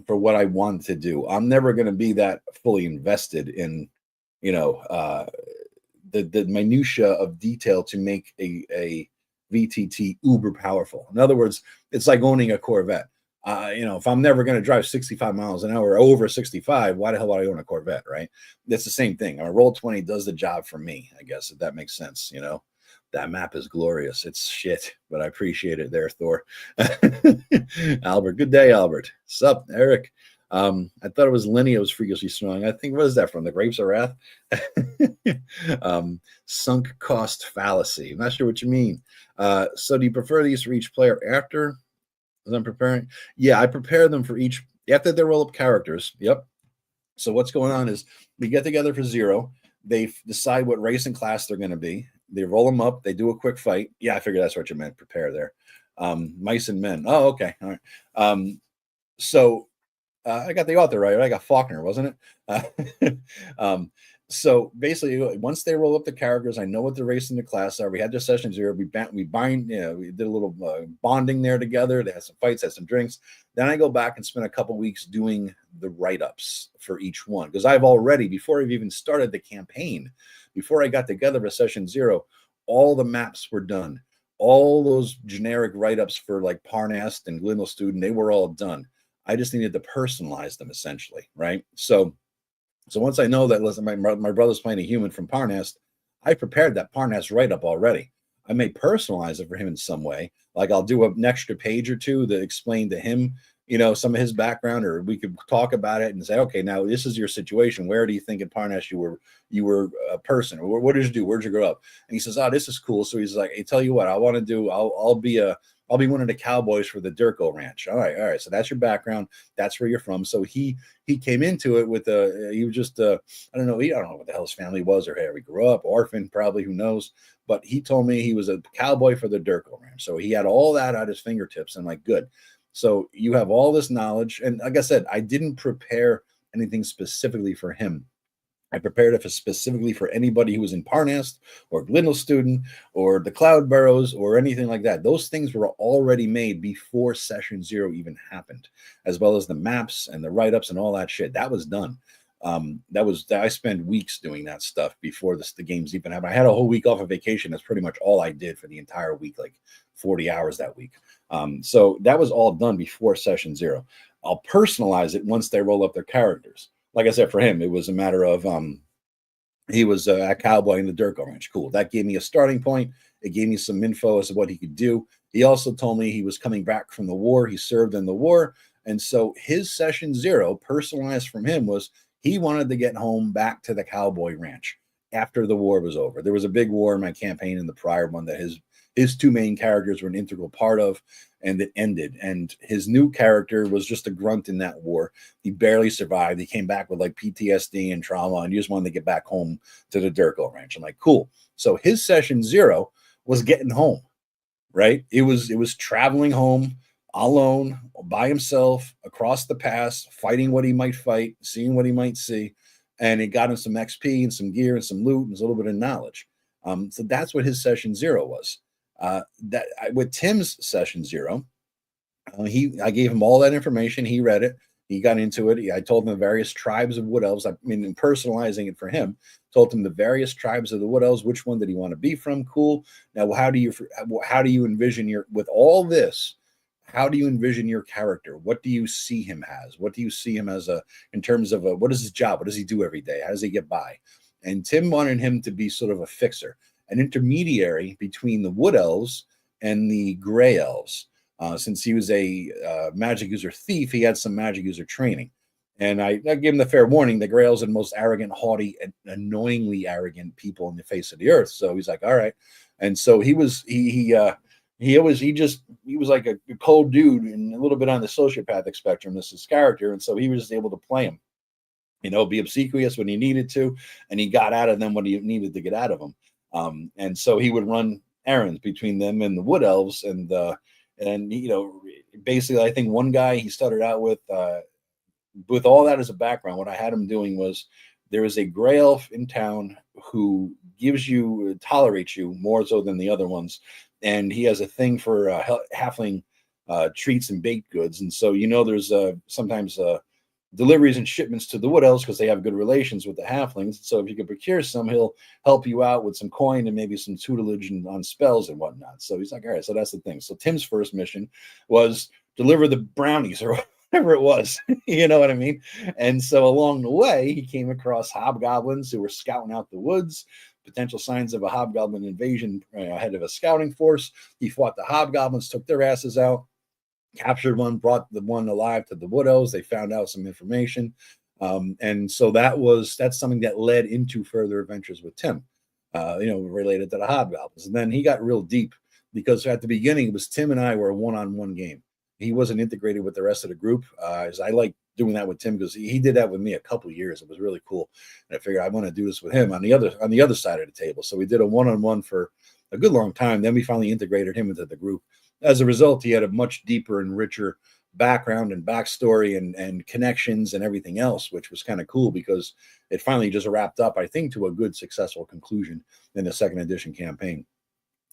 for what I want to do. I'm never going to be that fully invested in, you know, the minutia of detail to make a VTT uber powerful. In other words, it's like owning a Corvette. If I'm never going to drive 65 miles an hour over 65, why the hell would I own a Corvette, right? That's the same thing. A Roll 20 does the job for me, I guess, if that makes sense. That map is glorious. It's shit, but I appreciate it there, Thor. Albert, good day, Albert. Sup, Eric? I thought it was Lenny. It was freakishly strong. I think, what is that from? The Grapes of Wrath? Sunk cost fallacy. I'm not sure what you mean. So do you prefer these for each player after? As I'm preparing? Yeah, I prepare them for each after they roll up characters. Yep. So what's going on is we get together for 0. They decide what race and class they're going to be. They roll them up. They do a quick fight. Yeah, I figured that's what you meant. Prepare there. Mice and men. Oh, okay. All right. So I got the author right. I got Faulkner, wasn't it? So basically, once they roll up the characters, I know what the race and the class are. We had their session 0. We bind. We did a little bonding there together. They had some fights, had some drinks. Then I go back and spend a couple weeks doing the write-ups for each one, because I've already, before I've even started the campaign, before I got together for session 0, all the maps were done. All those generic write-ups for like Parnast and Glendale Student, they were all done. I just needed to personalize them, essentially, right? So once I know that, listen, my brother's playing a human from Parnast, I prepared that Parnast write-up already. I may personalize it for him in some way. Like I'll do an extra page or two to explain to him, some of his background, or we could talk about it and say, okay, now this is your situation. Where do you think in Parnast you were a person? Or what did you do? Where'd you grow up? And he says, oh, this is cool. So he's like, hey, tell you what, I want to do, I'll be one of the cowboys for the Durko Ranch. All right. So that's your background. That's where you're from. So he came into it with he was just I don't know what the hell his family was or how he grew up, orphan probably, who knows. But he told me he was a cowboy for the Durko Ranch. So he had all that at his fingertips. I'm like, good. So you have all this knowledge. And like I said, I didn't prepare anything specifically for him. I prepared it specifically for anybody who was in Parnast or Glendale Student or the Cloud Burrows or anything like that. Those things were already made before session 0 even happened, as well as the maps and the write-ups and all that shit. That was done. I spent weeks doing that stuff before the games even happened. I had a whole week off of vacation. That's pretty much all I did for the entire week, like 40 hours that week. So that was all done before session 0. I'll personalize it once they roll up their characters. Like I said, for him, it was a matter of he was a cowboy in the Durko Ranch. Cool. That gave me a starting point. It gave me some info as to what he could do. He also told me he was coming back from the war. He served in the war. And so his session 0, personalized from him, was he wanted to get home back to the cowboy ranch after the war was over. There was a big war in my campaign in the prior one that his 2 main characters were an integral part of, and it ended. And his new character was just a grunt in that war. He barely survived. He came back with like PTSD and trauma, and he just wanted to get back home to the Durko Ranch. I'm like, cool. So his session 0 was getting home, right? It was traveling home alone, by himself, across the pass, fighting what he might fight, seeing what he might see. And it got him some XP and some gear and some loot and a little bit of knowledge. So that's what his session 0 was. With Tim's session 0, I gave him all that information. He read it. He got into it. I told him the various tribes of Wood Elves. In personalizing it for him, told him the various tribes of the Wood Elves. Which one did he want to be from? Cool. Now, how do you envision with all this? How do you envision your character? What do you see him as? What do you see him as in terms of what is his job? What does he do every day? How does he get by? And Tim wanted him to be sort of a fixer, an intermediary between the Wood Elves and the Gray Elves. Since he was a magic user thief, he had some magic user training. And I gave him the fair warning: the Gray Elves are the most arrogant, haughty, and annoyingly arrogant people on the face of the earth. So he's like, all right. And so he was like a cold dude and a little bit on the sociopathic spectrum. This is his character, and so he was just able to play him, be obsequious when he needed to, and he got out of them when he needed to get out of them. And so he would run errands between them and the Wood Elves, and basically, I think one guy he started out with all that as a background. What I had him doing was, there is a Gray Elf in town who tolerates you more so than the other ones. And he has a thing for halfling treats and baked goods. And so, there's sometimes deliveries and shipments to the Wood Elves because they have good relations with the halflings. So if you can procure some, he'll help you out with some coin and maybe some tutelage on spells and whatnot. So he's like, all right, so that's the thing. So Tim's first mission was deliver the brownies or whatever it was. You know what I mean? And so along the way, he came across hobgoblins who were scouting out the woods, potential signs of a hobgoblin invasion ahead of a scouting force. He fought the hobgoblins, took their asses out, captured one, brought the one alive to the Wood Elves. They found out some information. And so that's something that led into further adventures with Tim, related to the hobgoblins. And then he got real deep because at the beginning, it was Tim and I were a one-on-one game. He wasn't integrated with the rest of the group. As I like doing that with Tim because he did that with me a couple of years. It was really cool. And I figured I want to do this with him on the other side of the table. So we did a one-on-one for a good long time. Then we finally integrated him into the group. As a result, he had a much deeper and richer background and backstory and connections and everything else, which was kind of cool because it finally just wrapped up, I think, to a good, successful conclusion in the second edition campaign.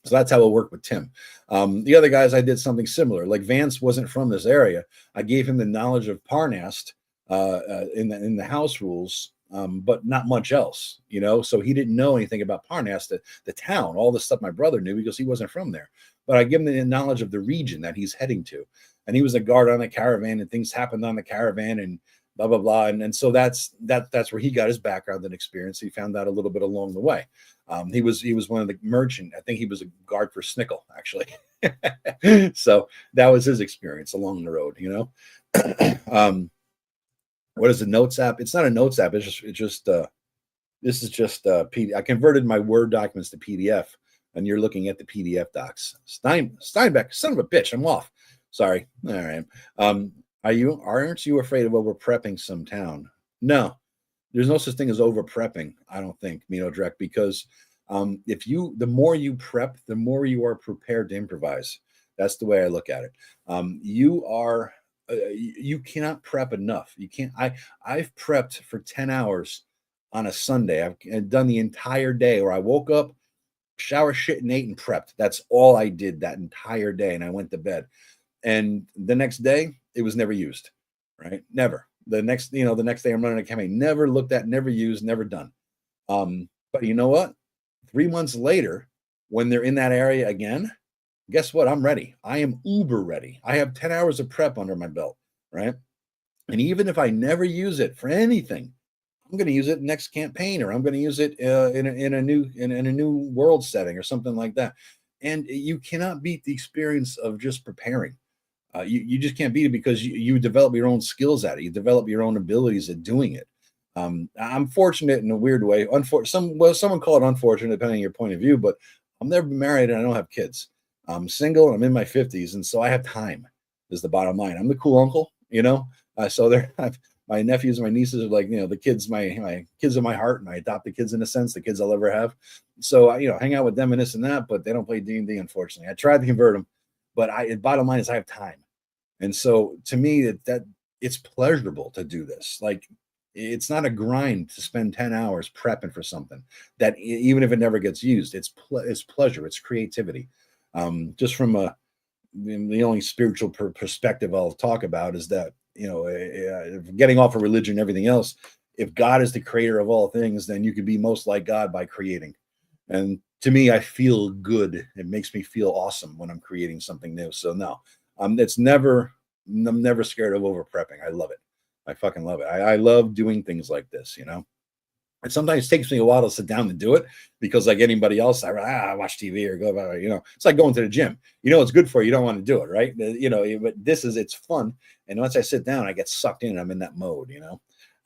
So that's how it worked with Tim. The other guys, I did something similar. Like Vance wasn't from this area. I gave him the knowledge of Parnast in the house rules, but not much else, So he didn't know anything about Parnast, the town, all the stuff my brother knew because he wasn't from there. But I give him the knowledge of the region that he's heading to. And he was a guard on the caravan and things happened on the caravan and blah, blah, blah. And so that's where he got his background and experience. He found out a little bit along the way. He was one of the merchant. I think he was a guard for Snickle, actually. So that was his experience along the road, What is the notes app? It's not a notes app. This is just PDF. I converted my Word documents to PDF, and you're looking at the PDF docs. Steinbeck, son of a bitch, I'm off. Sorry. All right. Aren't you afraid of over prepping some town? No, there's no such thing as over prepping. I don't think, Drek, because the more you prep, the more you are prepared to improvise. That's the way I look at it. You cannot prep enough. You can't. I've prepped for 10 hours on a Sunday. I've done the entire day where I woke up, shower, shit, and ate and prepped. That's all I did that entire day. And I went to bed. And the next day, it was never used, right? Never. The next day I'm running a campaign, never looked at, never used, never done. But you know what? 3 months later, when they're in that area again, guess what? I'm ready. I am uber ready. I have 10 hours of prep under my belt, right? And even if I never use it for anything, I'm going to use it next campaign, or I'm going to use it in a new world setting or something like that. And you cannot beat the experience of just preparing. You just can't beat it because you develop your own skills at it. You develop your own abilities at doing it. I'm fortunate in a weird way. Someone call it unfortunate, depending on your point of view, but I've never been married and I don't have kids. I'm single and I'm in my 50s, and so I have time, is the bottom line. I'm the cool uncle, so my nephews and my nieces are like, the kids, my kids of my heart, and I adopt the kids in a sense, the kids I'll ever have. So hang out with them and this and that, but they don't play D&D, unfortunately. I tried to convert them, but bottom line is I have time. And so to me, that it's pleasurable to do this. Like, it's not a grind to spend 10 hours prepping for something that, even if it never gets used, it's pleasure, it's creativity. Just from the only spiritual perspective I'll talk about is that, getting off of religion and everything else, if God is the creator of all things, then you can be most like God by creating. And to me, I feel good. It makes me feel awesome when I'm creating something new. So no, I'm never scared of over prepping. I love it. I fucking love it. I love doing things like this, And sometimes it takes me a while to sit down and do it because, like anybody else, I watch TV or go, it's like going to the gym. It's good for you. You don't want to do it, right? But it's fun. And once I sit down, I get sucked in. I'm in that mode,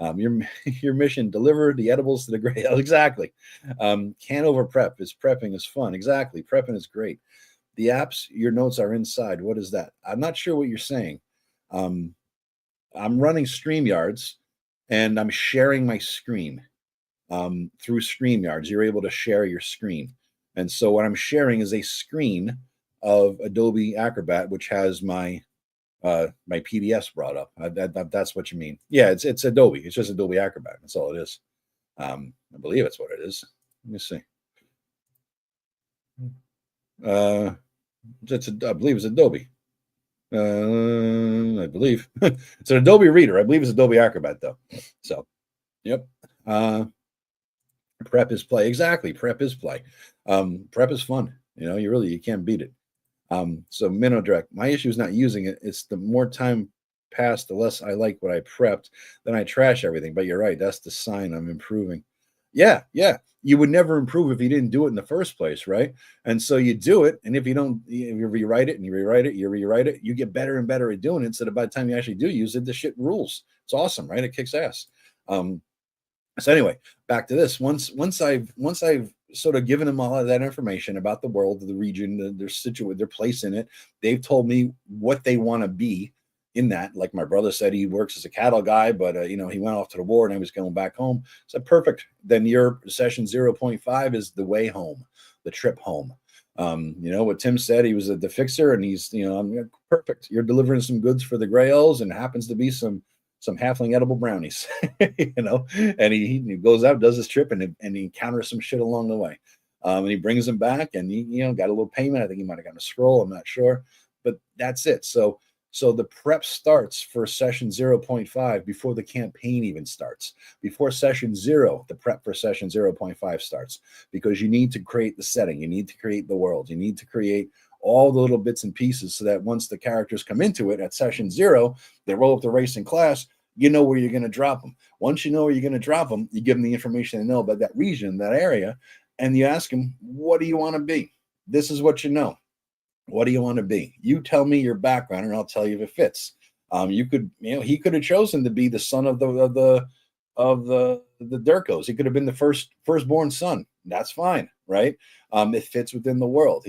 your mission, deliver the edibles to the great. Exactly. Can't over prep. Prepping is fun. Exactly. Prepping is great. The apps, your notes are inside. What is that? I'm not sure what you're saying. I'm running StreamYards and I'm sharing my screen. Through StreamYards, you're able to share your screen. And so what I'm sharing is a screen of Adobe Acrobat, which has my PDFs brought up. That's what you mean. Yeah, it's Adobe. It's just Adobe Acrobat. That's all it is. I believe that's what it is. Let me see. I believe it's Adobe. I believe it's an Adobe Reader. I believe it's Adobe Acrobat though. So, yep. Prep is play. Exactly. Prep is play. Prep is fun. You can't beat it. So minnow direct. My issue is not using it. It's the more time passed, the less I like what I prepped. Then I trash everything. But you're right. That's the sign I'm improving. Yeah, yeah. You would never improve if you didn't do it in the first place, right? And so you do it, and if you don't, you rewrite it and you rewrite it, you rewrite it, you get better and better at doing it. So that by the time you actually do use it, the shit rules. It's awesome, right? It kicks ass. So anyway, back to this. Once I've sort of given them all of that information about the world, the region, their place in it, they've told me what they want to be in that. Like my brother said, he works as a cattle guy, but he went off to the war and he was going back home. So perfect. Then your session 0.5 is the way home, the trip home. What Tim said, he was the fixer, and he's I'm perfect. You're delivering some goods for the Grails, and happens to be some halfling edible brownies, and he goes out, does his trip, and he encounters some shit along the way. And he brings them back, and he got a little payment. I think he might have gotten a scroll. I'm not sure, but that's it. So the prep starts for session 0.5 before the campaign even starts. Before session 0, the prep for session 0.5 starts, because you need to create the setting, you need to create the world, you need to create all the little bits and pieces so that once the characters come into it at session 0, they roll up the race in class, you know where you're going to drop them. Once you know where you're going to drop them, you give them the information they know about that region, that area, and you ask them, what do you want to be? This is what you know. What do you want to be? You tell me your background, and I'll tell you if it fits. He could have chosen to be the son of the Durkos. He could have been the firstborn son. That's fine, right? It fits within the world.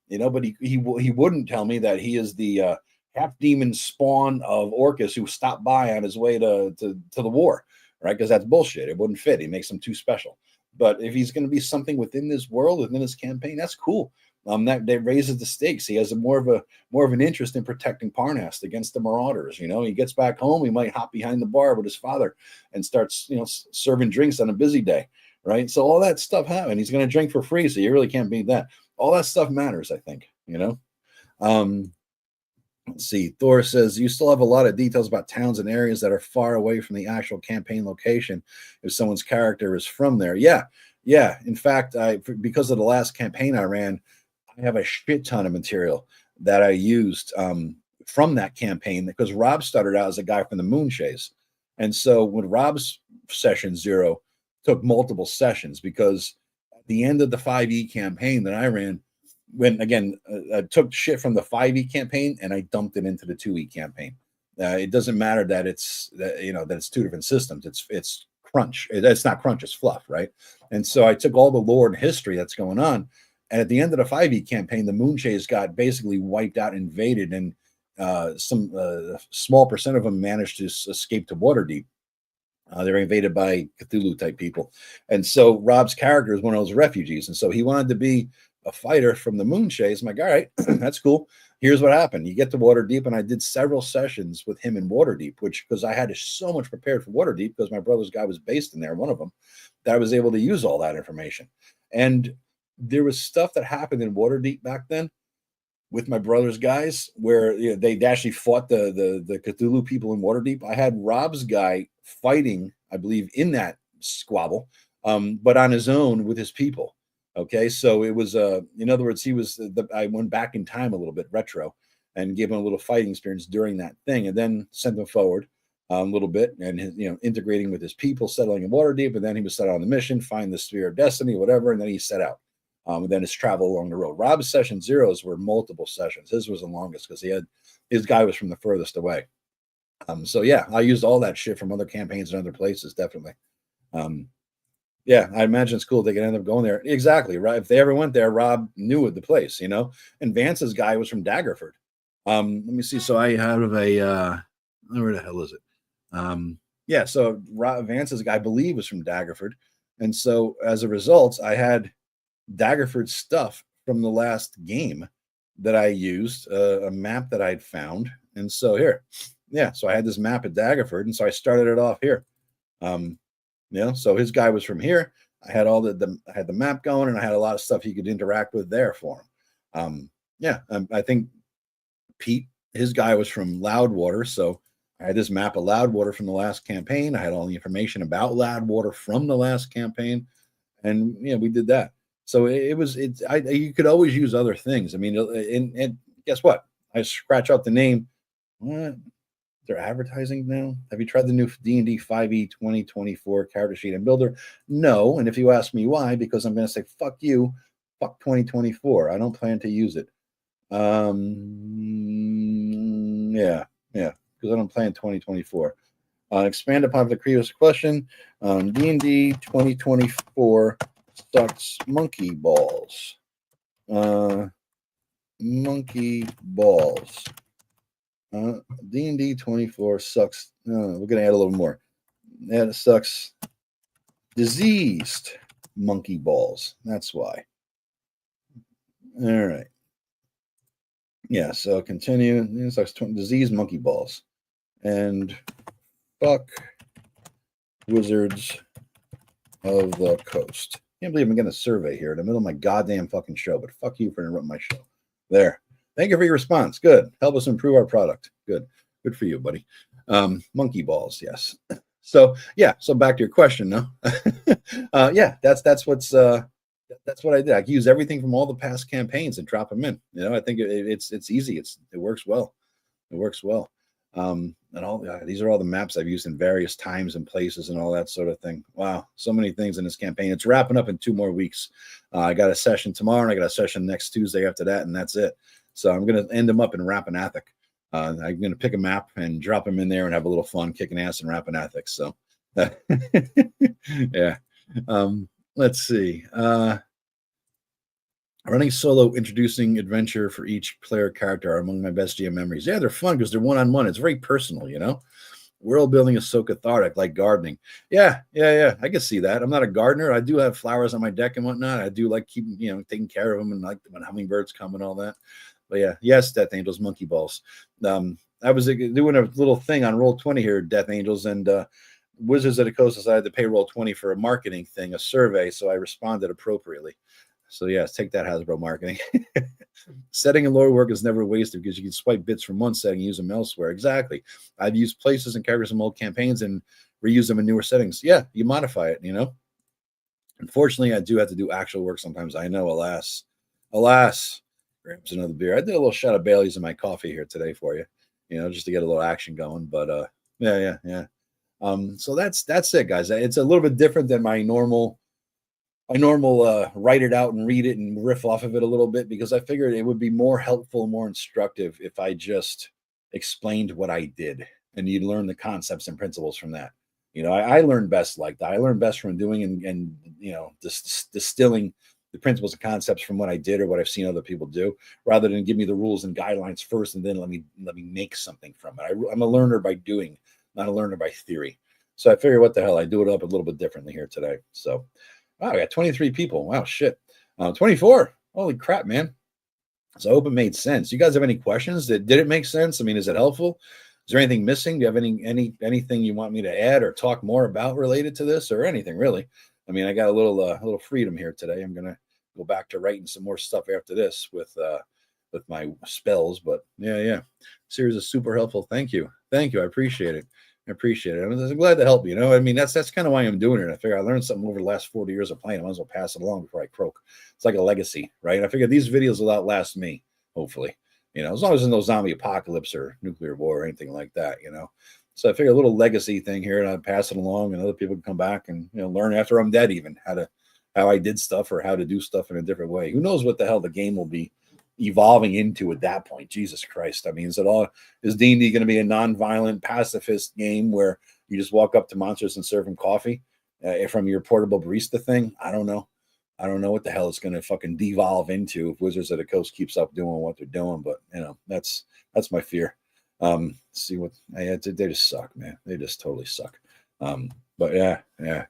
But he wouldn't tell me that he is the half demon spawn of Orcus who stopped by on his way to the war, right? Because that's bullshit. It wouldn't fit. He makes him too special. But if he's going to be something within this world, within this campaign, that's cool. That raises the stakes. He has more of an interest in protecting Parnast against the marauders. He gets back home, he might hop behind the bar with his father and starts, serving drinks on a busy day, right? So all that stuff happens. He's going to drink for free, so you really can't beat that. All that stuff matters, I think. Let's see. Thor says you still have a lot of details about towns and areas that are far away from the actual campaign location if someone's character is from there. Yeah. In fact, because of the last campaign I ran, I have a shit ton of material that I used from that campaign, because Rob started out as a guy from the Moonshays. And so when Rob's session 0 took multiple sessions, because at the end of the 5e campaign that I ran, when again, I took shit from the 5e campaign and I dumped it into the 2e campaign. It doesn't matter that it's two different systems. It's crunch. It's not crunch, it's fluff, right? And so I took all the lore and history that's going on, and at the end of the 5e campaign, the Moonshays got basically wiped out, invaded, and some small percent of them managed to escape to Waterdeep. They were invaded by Cthulhu type people. And so Rob's character is one of those refugees. And so he wanted to be a fighter from the Moonshays. I'm like, all right, that's cool. Here's what happened. You get to Waterdeep, and I did several sessions with him in Waterdeep, because I had so much prepared for Waterdeep, because my brother's guy was based in there, one of them, that I was able to use all that information. And there was stuff that happened in Waterdeep back then with my brother's guys where they actually fought the Cthulhu people in Waterdeep. I had Rob's guy fighting, I believe, in that squabble, but on his own with his people. Okay, so it was in other words, I went back in time a little bit retro and gave him a little fighting experience during that thing, and then sent him forward a little bit, and integrating with his people, settling in Waterdeep, and then he was set on the mission, find the sphere of destiny, whatever, and then he set out. And then his travel along the road. Rob's session 0s were multiple sessions. His was the longest because his guy was from the furthest away. So yeah, I used all that shit from other campaigns and other places, definitely. Yeah, I imagine it's cool they could end up going there. Exactly, right? If they ever went there, Rob knew the place, And Vance's guy was from Daggerford. Let me see. So I have a where the hell is it? Yeah, so Vance's guy, I believe, was from Daggerford, and so as a result, I had Daggerford stuff from the last game that I used, a map that I'd found. And so so I had this map at Daggerford, and so I started it off here. So his guy was from here. I had I had the map going, and I had a lot of stuff he could interact with there for him. I think Pete his guy was from Loudwater, so I had this map of Loudwater from the last campaign. I had all the information about Loudwater from the last campaign, and we did that. So you could always use other things. I mean, and guess what? I scratch out the name. What? They're advertising now. Have you tried the new D&D 5e 2024 character sheet and builder? No. And if you ask me why, because I'm going to say fuck you, fuck 2024. I don't plan to use it. Yeah, because I don't plan 2024. Expand upon the previous question. D&D 2024 sucks monkey balls. Monkey balls. D&D 24 sucks. We're going to add a little more. It sucks diseased monkey balls. That's why. All right. Yeah, so continue. It sucks diseased monkey balls. And fuck Wizards of the Coast. Can't believe I'm getting a survey here in the middle of my goddamn fucking show, but fuck you for interrupting my show. There. Thank you for your response. Good. Help us improve our product. Good. Good for you, buddy. Monkey balls, yes. So back to your question, no? That's what I did. I can use everything from all the past campaigns and drop them in. I think it's easy. It works well. It works well. And these are all the maps I've used in various times and places and all that sort of thing. Wow, so many things in this campaign. It's wrapping up in 2 more weeks. I got a session tomorrow, and I got a session next Tuesday after that, and that's it. So I'm going to end them up in Rappahatnock. I'm going to pick a map and drop them in there and have a little fun kicking ass in Rappahatnock. So, yeah. Let's see. Running solo, introducing adventure for each player character are among my best GM memories. Yeah, they're fun because they're one-on-one. It's very personal, World building is so cathartic, like gardening. Yeah. I can see that. I'm not a gardener. I do have flowers on my deck and whatnot. I do like keeping, taking care of them and like when hummingbirds come and all that. But yeah, yes, Death Angels, monkey balls. I was doing a little thing on Roll20 here, Death Angels, and Wizards of the Coast decided to pay Roll20 for a marketing thing, a survey, so I responded appropriately. So yes, take that, Hasbro marketing. Setting and lore work is never wasted because you can swipe bits from one setting and use them elsewhere. Exactly. I've used places and characters from old campaigns and reuse them in newer settings. Yeah, you modify it, Unfortunately, I do have to do actual work sometimes. I know, alas. Grabs another beer. I did a little shot of Bailey's in my coffee here today for you, just to get a little action going. But yeah. So that's it, guys. It's a little bit different than my normal write it out and read it and riff off of it a little bit, because I figured it would be more helpful, more instructive if I just explained what I did and you'd learn the concepts and principles from that. I learned best like that. I learned best from doing and distilling the principles and concepts from what I did or what I've seen other people do, rather than give me the rules and guidelines first and then let me make something from it. I'm a learner by doing, not a learner by theory. So I figure, what the hell, I do it up a little bit differently here today. So, wow, I got 23 people. Wow, shit. 24. Holy crap, man. So I hope it made sense. You guys have any questions? Did it make sense? I mean, is it helpful? Is there anything missing? Do you have anything you want me to add or talk more about related to this, or anything really? I mean, I got a little freedom here today. I'm gonna go back to writing some more stuff after this with my spells. But yeah. Series is super helpful. Thank you. I appreciate it. I'm glad to help you. I mean, that's kind of why I'm doing it. I figure I learned something over the last 40 years of playing. I might as well pass it along before I croak. It's like a legacy, right? I figure these videos will outlast me, hopefully. As long as there's no zombie apocalypse or nuclear war or anything like that. So I figure a little legacy thing here, and I pass it along, and other people can come back and learn after I'm dead, even how I did stuff or how to do stuff in a different way. Who knows what the hell the game will be evolving into at that point? Jesus Christ. I mean, is D&D going to be a non-violent pacifist game where you just walk up to monsters and serve them coffee from your portable barista thing? I don't know what the hell it's going to fucking devolve into if Wizards of the Coast keeps up doing what they're doing. But that's my fear. See what they just suck, man. They just totally suck. But yeah.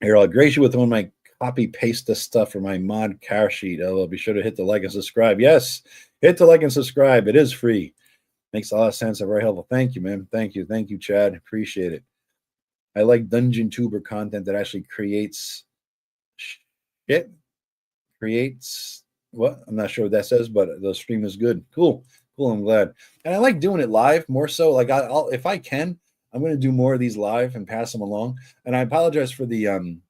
Here, I'll grace you with one of my copy paste this stuff for my mod car sheet. I'll be sure to hit the like and subscribe. Yes, hit the like and subscribe. It is free. Makes a lot of sense and very helpful. Thank you, man. Thank you, Chad. Appreciate it. I like dungeon tuber content that actually creates shit. Creates what? I'm not sure what that says, but the stream is good. Cool. Cool. I'm glad. And I like doing it live more so. Like I'll if I can, I'm going to do more of these live and pass them along. And I apologize for the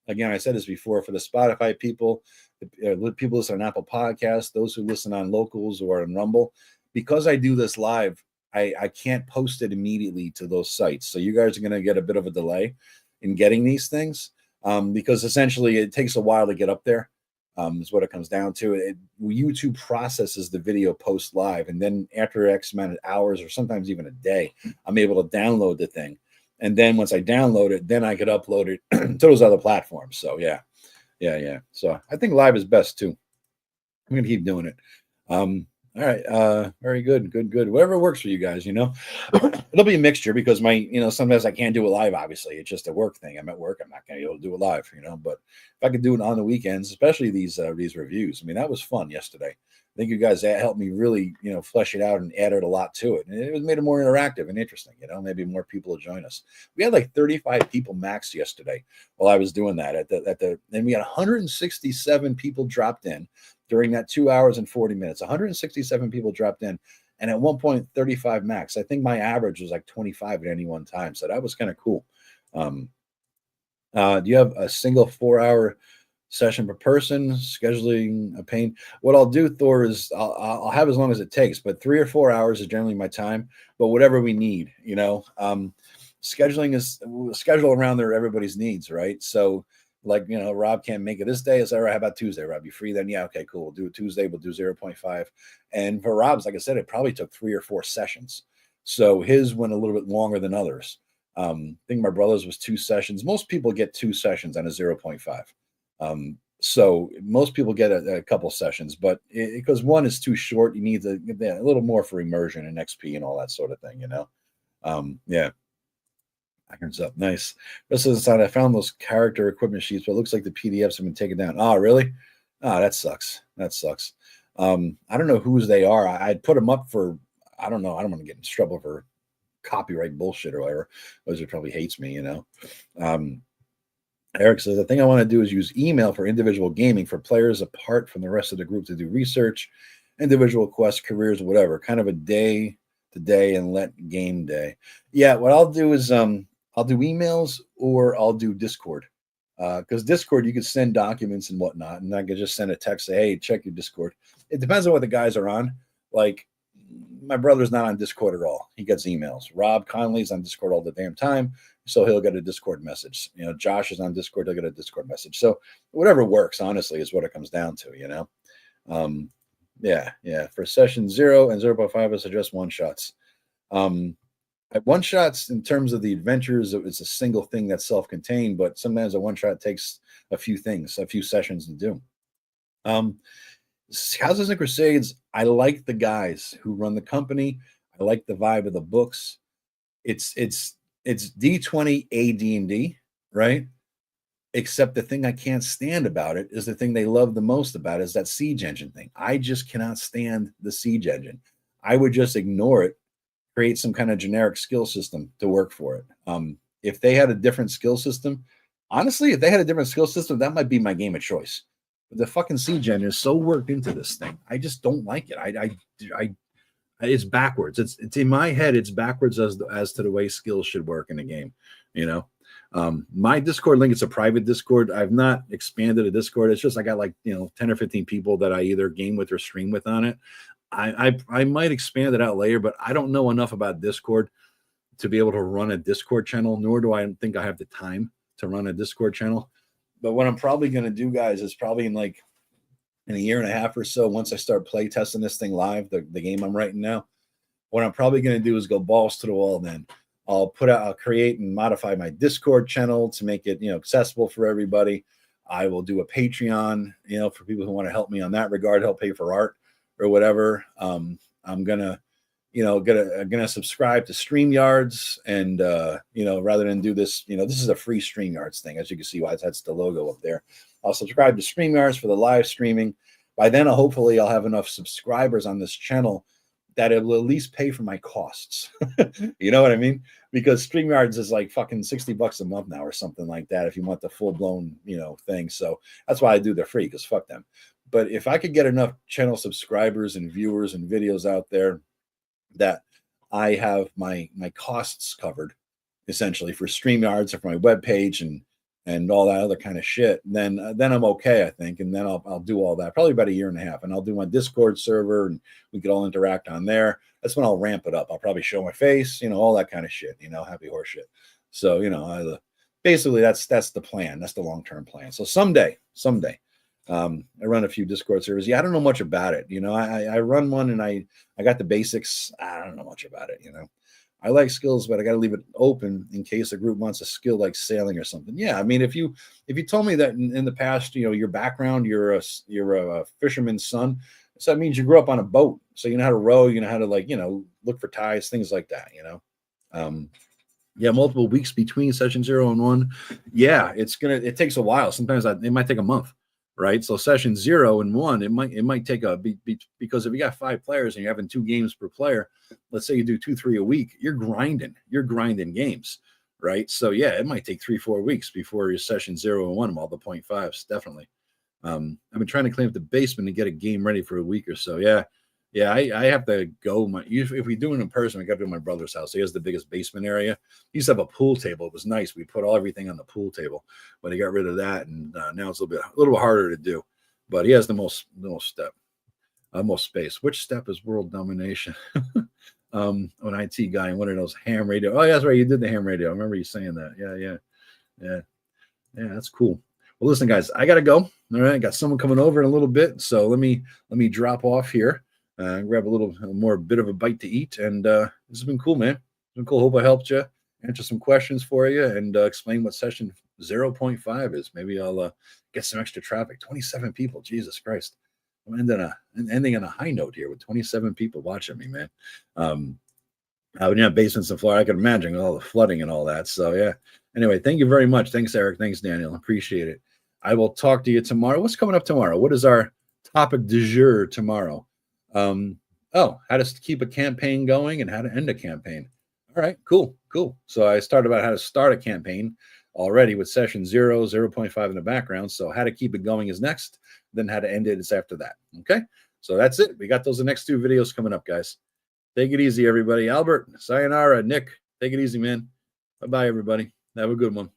again, I said this before, for the Spotify people, the people listen on Apple Podcasts, those who listen on Locals or on Rumble, because I do this live. I can't post it immediately to those sites. So you guys are going to get a bit of a delay in getting these things because essentially it takes a while to get up there. Is what it comes down to. YouTube processes the video post live, and then after X amount of hours or sometimes even a day, I'm able to download the thing. And then once I download it, then I could upload it to those other platforms. So yeah. So I think live is best too. I'm gonna keep doing it. All right. Very good. Whatever works for you guys, it'll be a mixture because sometimes I can't do it live. Obviously, it's just a work thing. I'm at work. I'm not going to be able to do it live, But if I could do it on the weekends, especially these reviews, I mean, that was fun yesterday. I think you guys helped me really, flesh it out and added a lot to it. And it made it more interactive and interesting, maybe more people will join us. We had like 35 people max yesterday while I was doing that and we had 167 people dropped in during that 2 hours and 40 minutes. 167 people dropped in. And at one point, 35 max. I think my average was like 25 at any one time. So that was kind of cool. Do you have a single 4-hour session per person? Scheduling a pain. What I'll do, Thor, is I'll have as long as it takes, but 3 or 4 hours is generally my time. But whatever we need, scheduling is schedule around everybody's needs, right? So, like, Rob can't make it this day. Is that right? How about Tuesday, Rob? You free then? Yeah, okay, cool. We'll do it Tuesday. We'll do 0.5. And for Rob's, like I said, it probably took 3 or 4 sessions. So his went a little bit longer than others. I think my brother's was 2 sessions. Most people get 2 sessions on a 0.5. So most people get a couple sessions, but because one is too short, you need to get a little more for immersion and XP and all that sort of thing, Yeah. Irons up. Nice. This is inside. I found those character equipment sheets, but it looks like the PDFs have been taken down. Oh, really? Oh, that sucks. I don't know whose they are. I'd put them up for, I don't know. I don't want to get in trouble for copyright bullshit or whatever. Wizard probably hates me, Eric says, the thing I want to do is use email for individual gaming for players apart from the rest of the group to do research, individual quests, careers, whatever. Kind of a day to day and let game day. Yeah, what I'll do is I'll do emails or I'll do Discord. Because Discord, you can send documents and whatnot, and I could just send a text, say, hey, check your Discord. It depends on what the guys are on. Like, my brother's not on Discord at all. He gets emails. Rob Conley's on Discord all the damn time, so he'll get a Discord message. Josh is on Discord, he'll get a Discord message. So whatever works, honestly, is what it comes down to, Yeah. For session 0 and 0.5, I suggest one-shots. One-shots, in terms of the adventures, it's a single thing that's self-contained, but sometimes a one-shot takes a few sessions to do. Houses and Crusades, I like the guys who run the company. I like the vibe of the books. It's D20 AD&D, right? Except the thing I can't stand about it is the thing they love the most about it is that siege engine thing. I just cannot stand the siege engine. I would just ignore it, create some kind of generic skill system to work for it. If they had a different skill system, honestly, that might be my game of choice. But the fucking siege engine is so worked into this thing. I just don't like it. It's backwards. It's in my head. It's backwards as to the way skills should work in a game. My Discord link, it's a private Discord. I've not expanded a Discord. It's just I got 10 or 15 people that I either game with or stream with on it. I might expand it out later, but I don't know enough about Discord to be able to run a Discord channel, nor do I think I have the time to run a Discord channel. But what I'm probably going to do, guys, is probably in a year and a half or so, once I start play testing this thing live, the game I'm writing now, what I'm probably going to do is go balls to the wall. Then I'll create and modify my Discord channel to make it, accessible for everybody. I will do a Patreon, for people who want to help me on that regard, help pay for art or whatever. I'm gonna subscribe to StreamYards and rather than do this, this is a free StreamYards thing, as you can see, why that's the logo up there. I'll subscribe to StreamYards for the live streaming. By then, hopefully I'll have enough subscribers on this channel that it will at least pay for my costs. You know what I mean? Because StreamYards is like fucking $60 a month now or something like that if you want the full-blown, thing. So that's why I do the free, because fuck them. But if I could get enough channel subscribers and viewers and videos out there that I have my costs covered essentially for StreamYards or for my webpage and all that other kind of shit, then I'm okay, I think. And then I'll do all that probably about a year and a half, and I'll do my Discord server and we could all interact on there. That's when I'll ramp it up. I'll probably show my face, all that kind of shit, happy horse shit. So, basically that's the plan. That's the long-term plan. So someday, I run a few Discord servers. Yeah, I don't know much about it. I run one and I got the basics. I don't know much about it. I like skills, but I got to leave it open in case a group wants a skill like sailing or something. Yeah, I mean, if you told me that in the past, your background, you're a fisherman's son, so that means you grew up on a boat, so you know how to row, you know how to look for tides, things like that. Yeah, multiple weeks between session 0 and 1. Yeah, it takes a while. Sometimes it might take a month, right? So session 0 and 1, it might take because if you got 5 players and you're having 2 games per player, let's say you do 2-3 a week, you're grinding games, right? So yeah, it might take 3-4 weeks before your session 0 and 1, all the 0.5s, definitely. I've been trying to clean up the basement and get a game ready for a week or so. Yeah, I have to go. If we do it in person, we got to do my brother's house. He has the biggest basement area. He used to have a pool table. It was nice. We put everything on the pool table, but he got rid of that, and now it's a little bit harder to do. But he has the most space. Which step is world domination? An IT guy and one of those ham radio. Oh, yeah, that's right. You did the ham radio. I remember you saying that. Yeah. That's cool. Well, listen, guys, I gotta go. All right, I got someone coming over in a little bit, so let me drop off here. Grab a little more bit of a bite to eat, and this has been cool, man. It's been cool. Hope I helped you, answer some questions for you, and explain what session 0.5 is. Maybe I'll get some extra traffic. 27 people, Jesus Christ! I'm ending on a high note here with 27 people watching me, man. When you have basements in Florida, I can imagine all the flooding and all that. So yeah. Anyway, thank you very much. Thanks, Eric. Thanks, Daniel. Appreciate it. I will talk to you tomorrow. What's coming up tomorrow? What is our topic du jour tomorrow? How to keep a campaign going and how to end a campaign. All right, cool. So I started about how to start a campaign already with session 0, 0.5 in the background. So how to keep it going is next. Then how to end it is after that. Okay, so that's it. We got those the next 2 videos coming up, guys. Take it easy, everybody. Albert, sayonara. Nick, take it easy, man. Bye-bye, everybody. Have a good one.